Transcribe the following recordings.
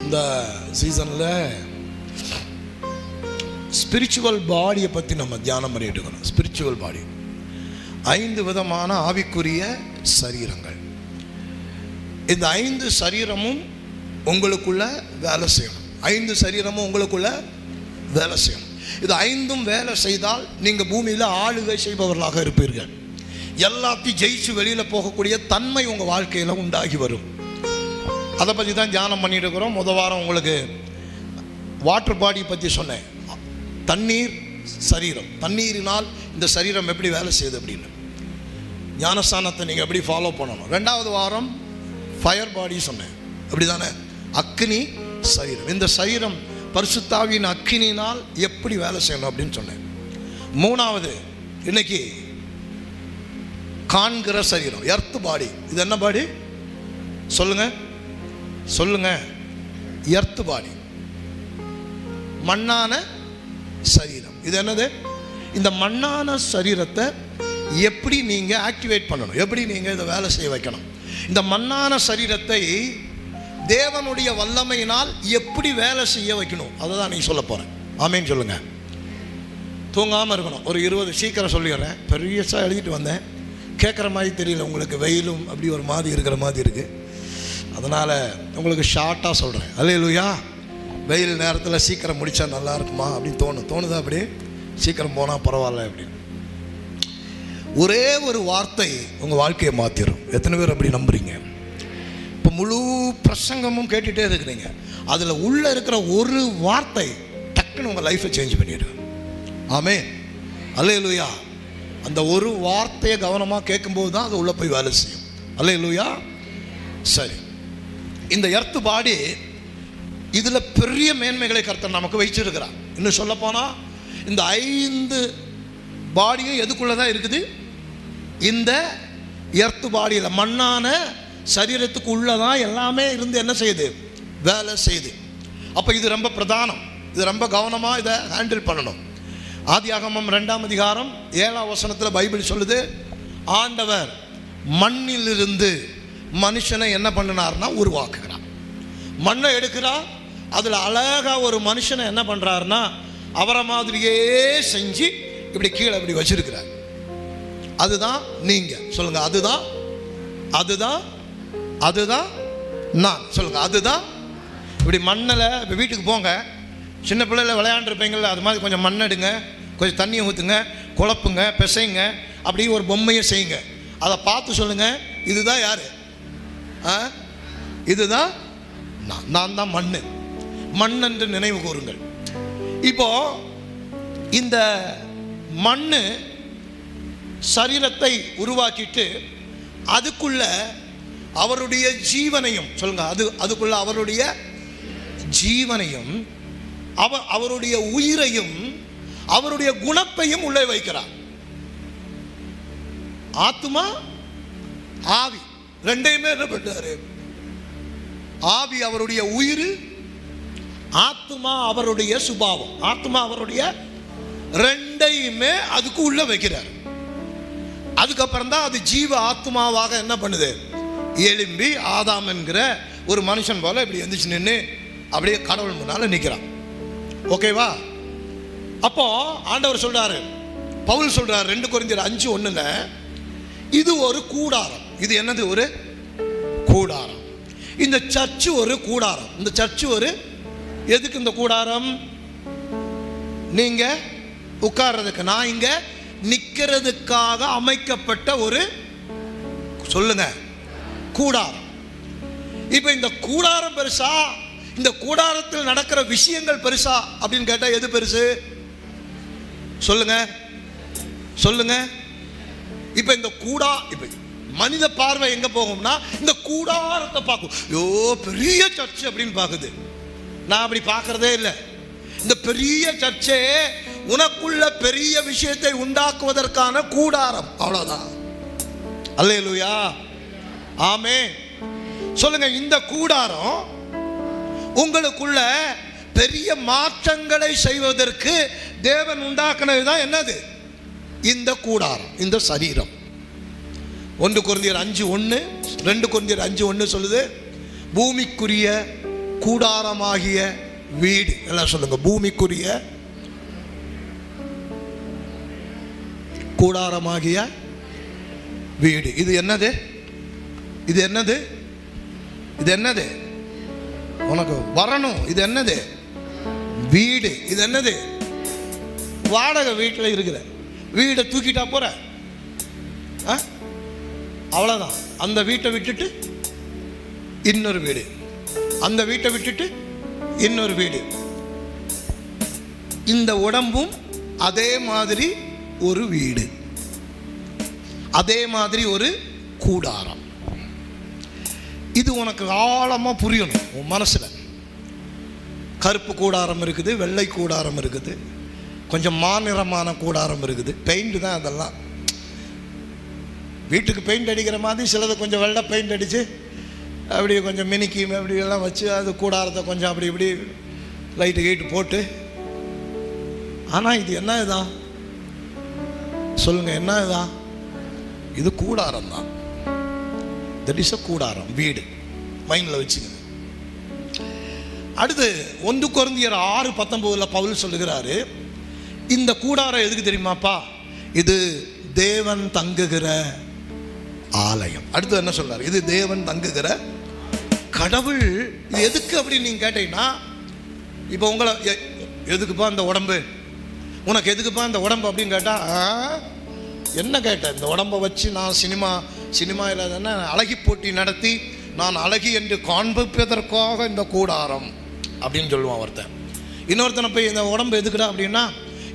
இந்த சீசனில் ஸ்பிரிச்சுவல் பாடியை பற்றி நம்ம தியானம் பண்ணிட்டு இருக்கணும். ஸ்பிரிச்சுவல் பாடி 5 விதமான ஆவிக்குரிய சரீரங்கள். இந்த 5 சரீரமும் உங்களுக்குள்ள வேலை செய்யணும். 5 சரீரமும் உங்களுக்குள்ள வேலை செய்யணும். இது 5ம் வேலை செய்தால் நீங்கள் பூமியில் ஆளுகை செய்பவர்களாக இருப்பீர்கள். எல்லாத்தையும் ஜெயிச்சு வெளியில் போகக்கூடிய தன்மை உங்கள் வாழ்க்கையில் உண்டாகி வரும். அதை பற்றி தான் தியானம் பண்ணிட்டு இருக்கிறோம். முதல் வாரம் உங்களுக்கு வாட்டர் பாடி பற்றி சொன்னேன். தண்ணீர் சரீரம், தண்ணீரினால் இந்த சரீரம் எப்படி வேலை செய்யுது அப்படின்னு ஞானஸ்தானத்தை நீங்கள் எப்படி ஃபாலோ பண்ணணும். 2வது வாரம் ஃபயர் பாடி சொன்னேன். அப்படி தானே? அக்னி சரீரம். இந்த சரீரம் பரிசுத்தாவின் அக்னியினால் எப்படி வேலை செய்யணும் அப்படின்னு சொன்னேன். 3வது இன்னைக்கு காண்கிற சரீரம், எர்த் பாடி. இது என்ன பாடி சொல்லுங்க சொல்லுங்க? எர்த் பாடி, மண்ணான சரீரம். இது என்னது? இந்த மண்ணான சரீரத்தை எப்படி நீங்கள் ஆக்டிவேட் பண்ணணும், எப்படி நீங்கள் இதை வேலை செய்ய வைக்கணும். இந்த மண்ணான சரீரத்தை தேவனுடைய வல்லமையினால் எப்படி வேலை செய்ய வைக்கணும், அதை தான் நீங்கள் சொல்ல போகிறேன். ஆமேன்னு சொல்லுங்கள். தூங்காமல் இருக்கணும். ஒரு 20 சீக்கிரம் சொல்லிடுறேன். பெரியசாக எழுதிட்டு வந்தேன், கேட்குற மாதிரி தெரியல உங்களுக்கு. வெயிலும் அப்படி ஒரு மாதிரி இருக்கிற மாதிரி இருக்குது. அதனால் உங்களுக்கு ஷார்ட்டாக சொல்கிறேன். அல்லேலூயா. வெயில் நேரத்தில் சீக்கிரம் முடித்தா நல்லா இருக்குமா அப்படின்னு தோணுதா? அப்படி சீக்கிரம் போனால் பரவாயில்ல அப்படின்னு. ஒரே ஒரு வார்த்தை உங்கள் வாழ்க்கையை மாற்றிடும். எத்தனை பேர் அப்படி நம்புறீங்க? இப்போ முழு பிரசங்கமும் கேட்டுகிட்டே இருக்கிறீங்க, அதில் உள்ளே இருக்கிற ஒரு வார்த்தை டக்குன்னு உங்கள் லைஃப்பை சேஞ்ச் பண்ணிவிடும். ஆமென். அல்லேலூயா. அந்த ஒரு வார்த்தையை கவனமாக கேட்கும்போது தான் அது உள்ளே போய் வேலை செய்யும். அல்லேலூயா. சரி, இந்த எர்த் பாடி இதில் பெரிய மேன்மைகளை கர்த்தர் நமக்கு வச்சிருக்கிறார். இன்னும் சொல்ல போனால் இந்த 5 பாடியும் எதுக்குள்ளே தான் இருக்குது? இந்த எர்த் பாடியில், மண்ணான சரீரத்துக்கு உள்ளே தான் எல்லாமே இருந்து என்ன செய்யுது? வேலை செய்யுது. அப்போ இது ரொம்ப பிரதானம். இது ரொம்ப கவனமாக இதை ஹேண்டில் பண்ணணும். ஆதியாகமம் 2ஆம் அதிகாரம் 7ஆம் வசனத்தில் பைபிள் சொல்லுது, ஆண்டவர் மண்ணிலிருந்து மனுஷனை என்ன பண்ணினார்னா உருவாக்குகிறார். மண்ணை எடுக்கிறார், அதில் அழகாக ஒரு மனுஷனை என்ன பண்ணுறாருன்னா அவரை மாதிரியே செஞ்சு இப்படி கீழே இப்படி வச்சிருக்கிறார். அதுதான் நீங்கள் சொல்லுங்கள். அதுதான் அதுதான் அதுதான் நான் சொல்லுங்கள். அதுதான். இப்படி மண்ணில் இப்போ வீட்டுக்கு போங்க, சின்ன பிள்ளைல விளையாண்டுருப்பீங்கள, அது மாதிரி கொஞ்சம் மண் எடுங்க, கொஞ்சம் தண்ணியை ஊற்றுங்க, குழப்புங்க, பிசைங்க, அப்படி ஒரு பொம்மையை செய்யுங்க. அதை பார்த்து சொல்லுங்கள், இதுதான் யார்? இதுதான் நான் தான் மண் என்று நினைவு கூறுங்கள். இப்போ இந்த மண் சரீரத்தை உருவாக்கிட்டு அதுக்குள்ள அவருடைய ஜீவனையும் சொல்லுங்க, அதுக்குள்ள அவருடைய ஜீவனையும் அவருடைய உயிரையும் அவருடைய குணத்தையும் உள்ளே வைக்கிறார். ஆத்மா ஆவி ரெண்டையுமே என்ன பண்றாரு? ஆவி அவருடைய உயிர், ஆத்மா அவருடைய சுபாவம், ஆத்மா அவருடைய ரெண்டையுமே அதுக்கு உள்ள வைக்கிறார். அதுக்கப்புறம் தான் அது ஜீவ ஆத்மாவாக என்ன பண்ணுது? எழும்பி ஆதாம் என்கிற ஒரு மனுஷன் போல இப்படி எந்திரிச்சு நின்று அப்படியே கடவுள் முன்னால நிற்கிறான். ஓகேவா? அப்போ ஆண்டவர் சொல்றாரு, பவுல் சொல்றாரு 2 கொரிந்தியர் 5:1, இது ஒரு கூடாரம். இது என்னது? ஒரு கூடாரம். இந்த சர்ச்சு ஒரு கூடாரம். இந்த சர்ச்சு ஒரு எதுக்கு? இந்த கூடாரம் நீங்க உட்கார்றதுக்கு, நான் இங்க நிக்கிறதுக்காக அமைக்கப்பட்ட ஒரு சொல்லுங்க கூடாரம். இப்ப இந்த கூடாரம் பெருசா, இந்த கூடாரத்தில் நடக்கிற விஷயங்கள் பெருசா அப்படின்னு கேட்டா எது பெருசு? சொல்லுங்க சொல்லுங்க. இப்ப இந்த இப்ப மனித பார்வை எங்க போகும்னா இந்த கூடாரத்தை பார்க்கும். யோ பெரிய சர்ச் அப்படின்னு பார்க்குது. நான் அப்படி பார்க்கறதே இல்லை. இந்த பெரிய சர்ச்சே உனக்குள்ள பெரிய விஷயத்தை உண்டாக்குவதற்கான கூடாரம், அவ்வளவுதான். அல்லேலூயா. ஆமென். சொல்லுங்க, இந்த கூடாரம் உங்களுக்குள்ள பெரிய மாற்றங்களை செய்வதற்கு தேவன் உண்டாக்குனதுதான் என்னது? இந்த கூடாரம், இந்த சரீரம். 1 கொரிந்தியர் 5:1, 2 கொரிந்தியர் 5:1 சொல்லுது, பூமிக்குரிய கூடாரமாகிய வீடு. எல்லாம் சொல்லுங்க, பூமிக்குரிய கூடாரமாகிய வீடு. இது என்னது? இது என்னது? இது என்னது? உனக்கு வரணும். இது என்னது? வீடு. இது என்னது? வாடகை வீட்டில் இருக்கிற வீடை தூக்கிட்டா போற, அவ்வளோதான். அந்த வீட்டை விட்டுட்டு இன்னொரு வீடு, அந்த வீட்டை விட்டுட்டு இன்னொரு வீடு. இந்த உடம்பும் அதே மாதிரி ஒரு வீடு, அதே மாதிரி ஒரு கூடாரம். இது உனக்கு ஆழமாக புரியணும். உன் மனசில் கருப்பு கூடாரம் இருக்குது, வெள்ளை கூடாரம் இருக்குது, கொஞ்சம் மாநிறமான கூடாரம் இருக்குது. பெயிண்ட் தான் அதெல்லாம். வீட்டுக்கு பெயிண்ட் அடிக்கிற மாதிரி சிலது கொஞ்சம் வெள்ளை பெயிண்ட் அடித்து அப்படி கொஞ்சம் மினிக்கி அப்படியெல்லாம் வச்சு அது கூடாரத்தை கொஞ்சம் அப்படி இப்படி லைட்டு கீட்டு போட்டு. ஆனால் இது என்ன இதுதான் சொல்லுங்கள், என்ன இதுதான்? இது கூடாரம் தான். தட் இஸ் அ கூடாரம், வீடு. மைண்டில் வச்சுங்க. அடுத்து 1 கொரிந்தியர் 6:19 பவுல் சொல்லுகிறாரு, இந்த கூடாரம் எதுக்கு தெரியுமாப்பா? இது தேவன் தங்குகிற ஆலயம். அடுத்து என்ன சொல்றாரு? இது தேவன் தங்குகிற கடவுள். இது எதுக்கு அப்படின்னு நீங்கள் கேட்டீங்கன்னா, இப்போ உங்களை எதுக்குப்பா இந்த உடம்பு, உனக்கு எதுக்குப்பா இந்த உடம்பு அப்படின்னு கேட்டால் என்ன கேட்டேன்? இந்த உடம்பை வச்சு நான் சினிமா இல்லாதன்னா அழகி போட்டி நடத்தி நான் அழகி என்று காண்பிப்பதற்காக இந்த கூடாரம் அப்படின்னு சொல்லுவான் ஒருத்தன். இன்னொருத்தனை போய் இந்த உடம்பு எதுக்குடா அப்படின்னா,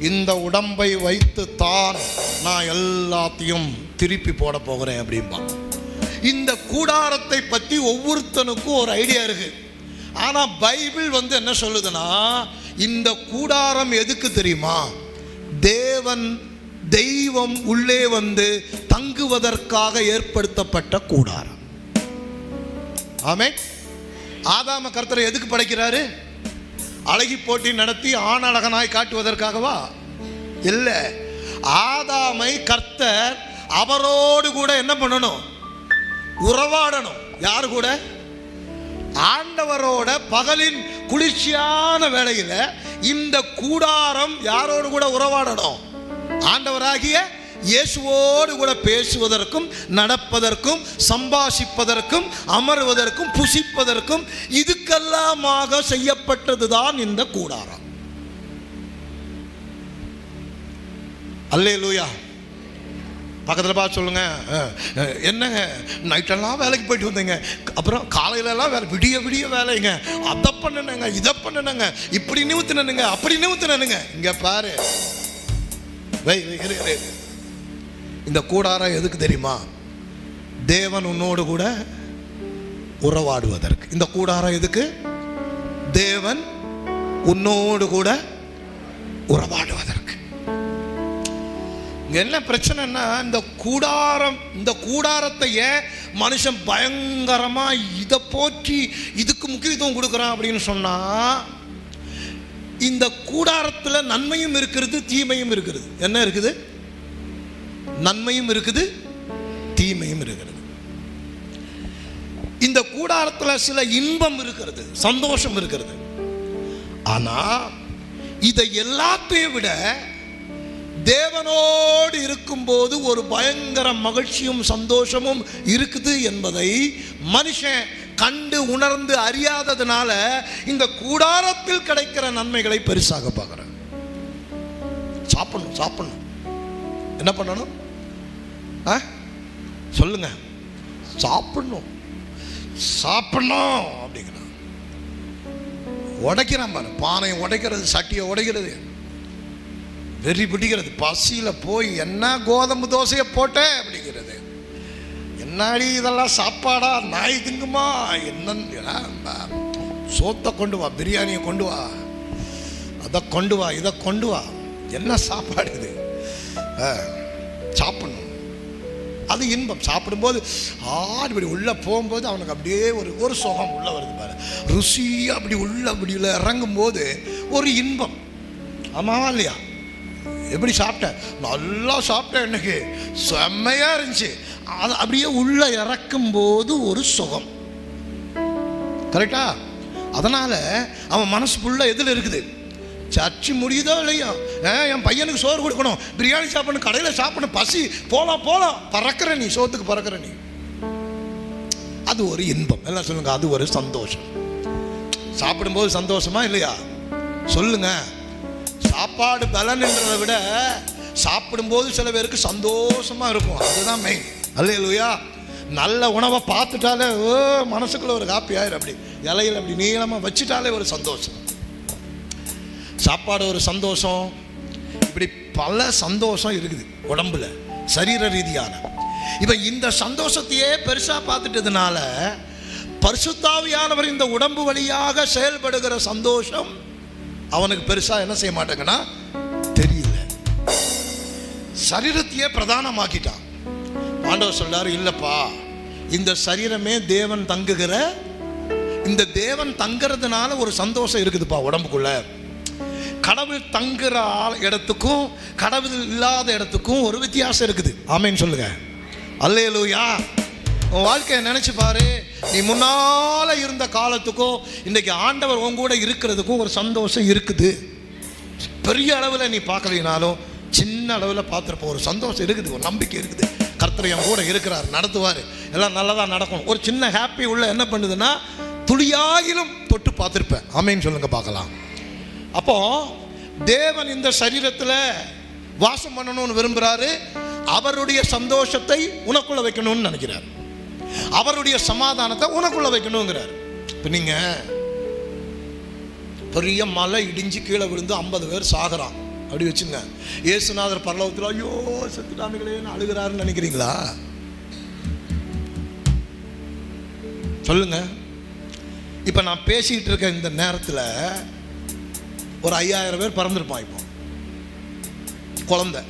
இந்த உடம்பை வைத்து தான் நான் எல்லாத்தையும் திருப்பி போட போகிறேன் அப்படிம்பான். இந்த கூடாரத்தை பற்றி ஒவ்வொருத்தனுக்கும் ஒரு ஐடியா இருக்கு. ஆனால் பைபிள் என்ன சொல்லுதுன்னா, இந்த கூடாரம் எதுக்கு தெரியுமா? தெய்வம் உள்ளே தங்குவதற்காக ஏற்படுத்தப்பட்ட கூடாரம். ஆமென். ஆதாம கர்த்தர் எதுக்கு படைக்கிறாரு? அழகி போட்டி நடத்தி ஆண் அழகனாய் காட்டுவதற்காகவா? இல்லை. ஆதாமை கர்த்தர் அவரோடு கூட என்ன பண்ணணும்? உறவாடணும். யாரு கூட? ஆண்டவரோட. பகலின் குளிர்ச்சியான வேளையில் இந்த கூடாரம் யாரோடு கூட உறவாடணும்? ஆண்டவராகிய இயேசுவோடு கூட பேசுவதற்கும் நடப்பதற்கும் சம்பாஷிப்பதற்கும் அமர்வதற்கும் புசிப்பதற்கும் இதுக்கெல்லாமாக செய்யப்பட்டதுதான் இந்த கூடாரம். அல்லேலூயா. பக்கத்தில் பார்த்து சொல்லுங்க, என்னங்க நைட்டெல்லாம் வேலைக்கு போயிட்டு வந்தேங்க, அப்புறம் காலையிலலாம் வேலை, விடிய வேலைங்க, அதை பண்ணணுங்க, இதை பண்ணணுங்க, இப்படி நிறுத்தினனுங்க, அப்படி நிறுத்தினனுங்க. இங்கே பாரு, இந்த கூடாரம் எதுக்கு தெரியுமா? தேவன் உன்னோடு கூட உறவாடுவதற்கு. இந்த கூடாரம் எதுக்கு? தேவன் உன்னோடு கூட உறவாடுவதற்கு. என்ன பிரச்சனைன்னா, இந்த கூடாரத்தையே மனுஷன் பயங்கரமா இதை போற்றி இதுக்கு முக்கியத்துவம் கொடுக்குறான் அப்படின்னு சொன்னா, இந்த கூடாரத்தில் நன்மையும் இருக்கிறது, தீமையும் இருக்கிறது. என்ன இருக்குது? நன்மையும் இருக்குது, தீமையும் இருக்கிறது. இந்த கூடாரத்தில் சில இன்பம் இருக்கிறது, சந்தோஷம் இருக்கிறது. ஆனா இதை எல்லாத்தையும் விட தேவனோடு இருக்கும்போது ஒரு பயங்கர மகிழ்ச்சியும் சந்தோஷமும் இருக்குது என்பதை மனுஷன் கண்டு உணர்ந்து அறியாததுனால இந்த கூடாரத்தில் கிடைக்கிற நன்மைகளை பெருசாக பார்க்குறேன். சாப்பிடணும். என்ன பண்ணணும்? சொல்லுங்க. சாப்பிடணும் அப்படிங்கிறான். உடைக்கிறான் பாரு, பானையை உடைக்கிறது, சட்டியை உடைக்கிறது, வெறி பிடிக்கிறது. பசியில் போய் என்ன கோதுமை தோசையை போட்டேன் அப்படிங்கிறது. என்னாடி இதெல்லாம் சாப்பாடா? நாய் திங்குமா? என்னன்னு சோத்தை கொண்டு வா, பிரியாணியை கொண்டு வா, அதை கொண்டு வா, இதை கொண்டு வா. என்ன சாப்பாடு இது? சாப்பிடணும். அது இன்பம். சாப்பிடும்போது இப்படி உள்ளே போகும்போது அவனுக்கு அப்படியே ஒரு சுகம் உள்ளே வருது பாரு. ருசி அப்படி அப்படி உள்ள இறங்கும் போது ஒரு இன்பம். ஆமாவா இல்லையா? எப்படி சாப்பிட்டேன்? நல்லா சாப்பிட்டேன், இன்னைக்கு செம்மையா இருந்துச்சு. அது அப்படியே உள்ள இறக்கும் போது ஒரு சுகம். கரெக்டா? அதனால் அவன் மனசு ஃபுல்லாக எதில் இருக்குது? சர்ச்சு முடியுதோ இல்லையோ, என் பையனுக்கு சோறு கொடுக்கணும், பிரியாணி சாப்பிடணும், கடையில் சாப்பிடணும், பசி, போலாம் பறக்கிற நீ, சோத்துக்கு பறக்கிற நீ. அது ஒரு இன்பம். எல்லாம் சொல்லுங்க, அது ஒரு சந்தோஷம். சாப்பிடும்போது சந்தோஷமா இல்லையா? சொல்லுங்க. சாப்பாடு பலன்றதை விட சாப்பிடும்போது சில பேருக்கு சந்தோஷமா இருக்கும். அதுதான் மெயின். அல்லேலூயா. நல்ல உணவை பார்த்துட்டாலே மனசுக்குள்ள ஒரு காப்பி ஆயிரும். அப்படி இலையில் அப்படி நீளமாக வச்சுட்டாலே ஒரு சந்தோஷம். சாப்பாடு ஒரு சந்தோஷம். இப்படி பல சந்தோஷம் இருக்குது உடம்புல, சரீர ரீதியான. இப்போ இந்த சந்தோஷத்தையே பெருசாக பார்த்துட்டதுனால பரிசுத்தாவியானவர் இந்த உடம்பு வழியாக செயல்படுகிற சந்தோஷம் அவனுக்கு பெருசாக என்ன செய்ய மாட்டேங்கன்னா தெரியல. சரீரத்தையே பிரதானமாக்கிட்டான். ஆண்டவர் சொல்றாரு, இல்லப்பா, இந்த சரீரமே தேவன் தங்குகிற, இந்த தேவன் தங்குறதுனால ஒரு சந்தோஷம் இருக்குதுப்பா உடம்புக்குள்ள. கடவுள் தங்குற இடத்துக்கும் கடவுள் இல்லாத இடத்துக்கும் ஒரு வித்தியாசம் இருக்குது. ஆமேன்னு சொல்லுங்க. அல்லேலூயா. உன் வாழ்க்கையை நினைச்சு பாரு. நீ முன்னால இருந்த காலத்துக்கும் இன்னைக்கு ஆண்டவர் உன் கூட இருக்கிறதுக்கும் ஒரு சந்தோஷம் இருக்குது. பெரிய அளவில் நீ பார்க்கலைனாலும் சின்ன அளவில் பார்த்துருப்ப ஒரு சந்தோஷம் இருக்குது, ஒரு நம்பிக்கை இருக்குது. கர்த்தர் என் கூட இருக்கிறார், நடத்துவார், எல்லாம் நல்லதாக நடக்கும். ஒரு சின்ன ஹாப்பி உள்ள என்ன பண்ணுதுன்னா துளியாகிலும் தொட்டு பார்த்துருப்பேன். ஆமேன்னு சொல்லுங்க பார்க்கலாம். அப்போ தேவன் இந்த சரீரத்தில் வாசம் பண்ணணும்னு விரும்புகிறாரு. அவருடைய சந்தோஷத்தை உனக்குள்ள வைக்கணும்னு நினைக்கிறார். அவருடைய சமாதானத்தை உனக்குள்ள வைக்கணுங்கிறார். இப்போ நீங்கள் பெரிய மலை இடிஞ்சு கீழே விழுந்து 50 பேர் சாகுறான் அப்படி வச்சுங்க. இயேசுநாதர் பரலோகத்தில் ஐயோ செத்துட்டானுங்களேன்னு அழுகிறாருன்னு நினைக்கிறீங்களா? சொல்லுங்க. இப்போ நான் பேசிக்கிட்டு இருக்க இந்த நேரத்தில் ஒரு 5000 பேர் பறந்துருப்பான். இப்போ குழந்தை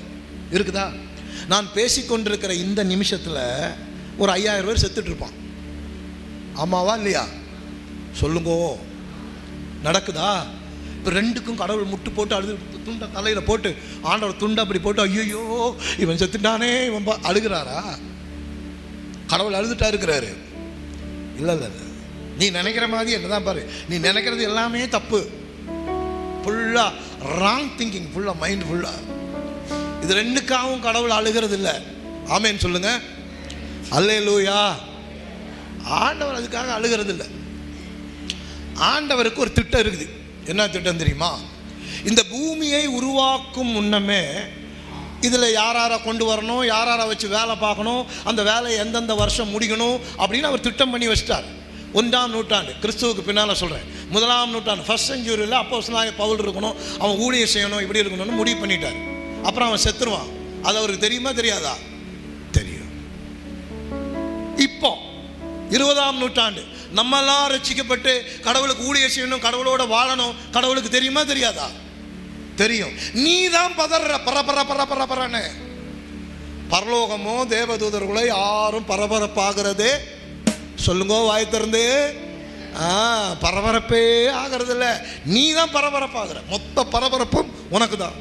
இருக்குதா? நான் பேசிக்கொண்டிருக்கிற இந்த நிமிஷத்தில் ஒரு 5000 பேர் செத்துட்டு இருப்பான். ஆமாவா இல்லையா? சொல்லுங்கோ. நடக்குதா? இப்போ ரெண்டுக்கும் கடவுள் முட்டு போட்டு அழுது துண்டை தலையில் போட்டு ஆண்டவர் துண்டை அப்படி போட்டு ஐயோ இவன் செத்துட்டானே இவன் அழுகிறாரா? கடவுள் அழுதுட்டா இருக்கிறாரு? இல்லை இல்லை இல்லை. நீ நினைக்கிற மாதிரி என்னதான் பாரு, நீ நினைக்கிறது எல்லாமே தப்பு. ஃபுல்லாக ராங் திங்கிங், ஃபுல்லாக மைண்ட் ஃபுல்லாக. இது ரெண்டுக்காகவும் கடவுள் அழுகிறது இல்லை. ஆமேன்னு சொல்லுங்க. அல்லேலூயா. ஆண்டவர் அதுக்காக அழுகிறது இல்லை. ஆண்டவருக்கு ஒரு திட்டம் இருக்குது. என்ன திட்டம் தெரியுமா? இந்த பூமியை உருவாக்கும் முன்னமே இதில் யாரை கொண்டு வரணும், யாரை வச்சு வேலை பார்க்கணும், அந்த வேலையை எந்தெந்த வருஷம் முடிக்கணும் அப்படின்னு அவர் திட்டம் பண்ணி வச்சிட்டார். 1ஆம் நூற்றாண்டு கிறிஸ்துவுக்கு பின்னால் சொல்கிறேன், 1ஆம் நூற்றாண்டு ஃபர்ஸ்ட் செஞ்சுரியில் அப்போஸ்தலனாகிய பவுல் இருக்கணும், அவன் ஊழியம் செய்யணும், இப்படி இருக்கணும்னு முடிவு பண்ணிட்டார். அப்புறம் அவன் செத்துருவான். அது அவருக்கு தெரியுமா தெரியாதா? தெரியும். இப்போ 20ஆம் நூற்றாண்டு நம்மெல்லாம் ரட்சிக்கப்பட்டு கடவுளுக்கு ஊழியம் செய்யணும், கடவுளோட வாழணும், கடவுளுக்கு தெரியுமா தெரியாதா? தெரியும். நீ தான் பதற பரபரன்னு. பரலோகமோ தேவதூதர்களோ யாரும் பரபரப்பாகிறதே சொல்லுங்க வாய் திறந்து. பரபரப்பே ஆகிறது இல்லை. நீ தான் பரபரப்பாகிற. மொத்த பரபரப்பும் உனக்கு தான்.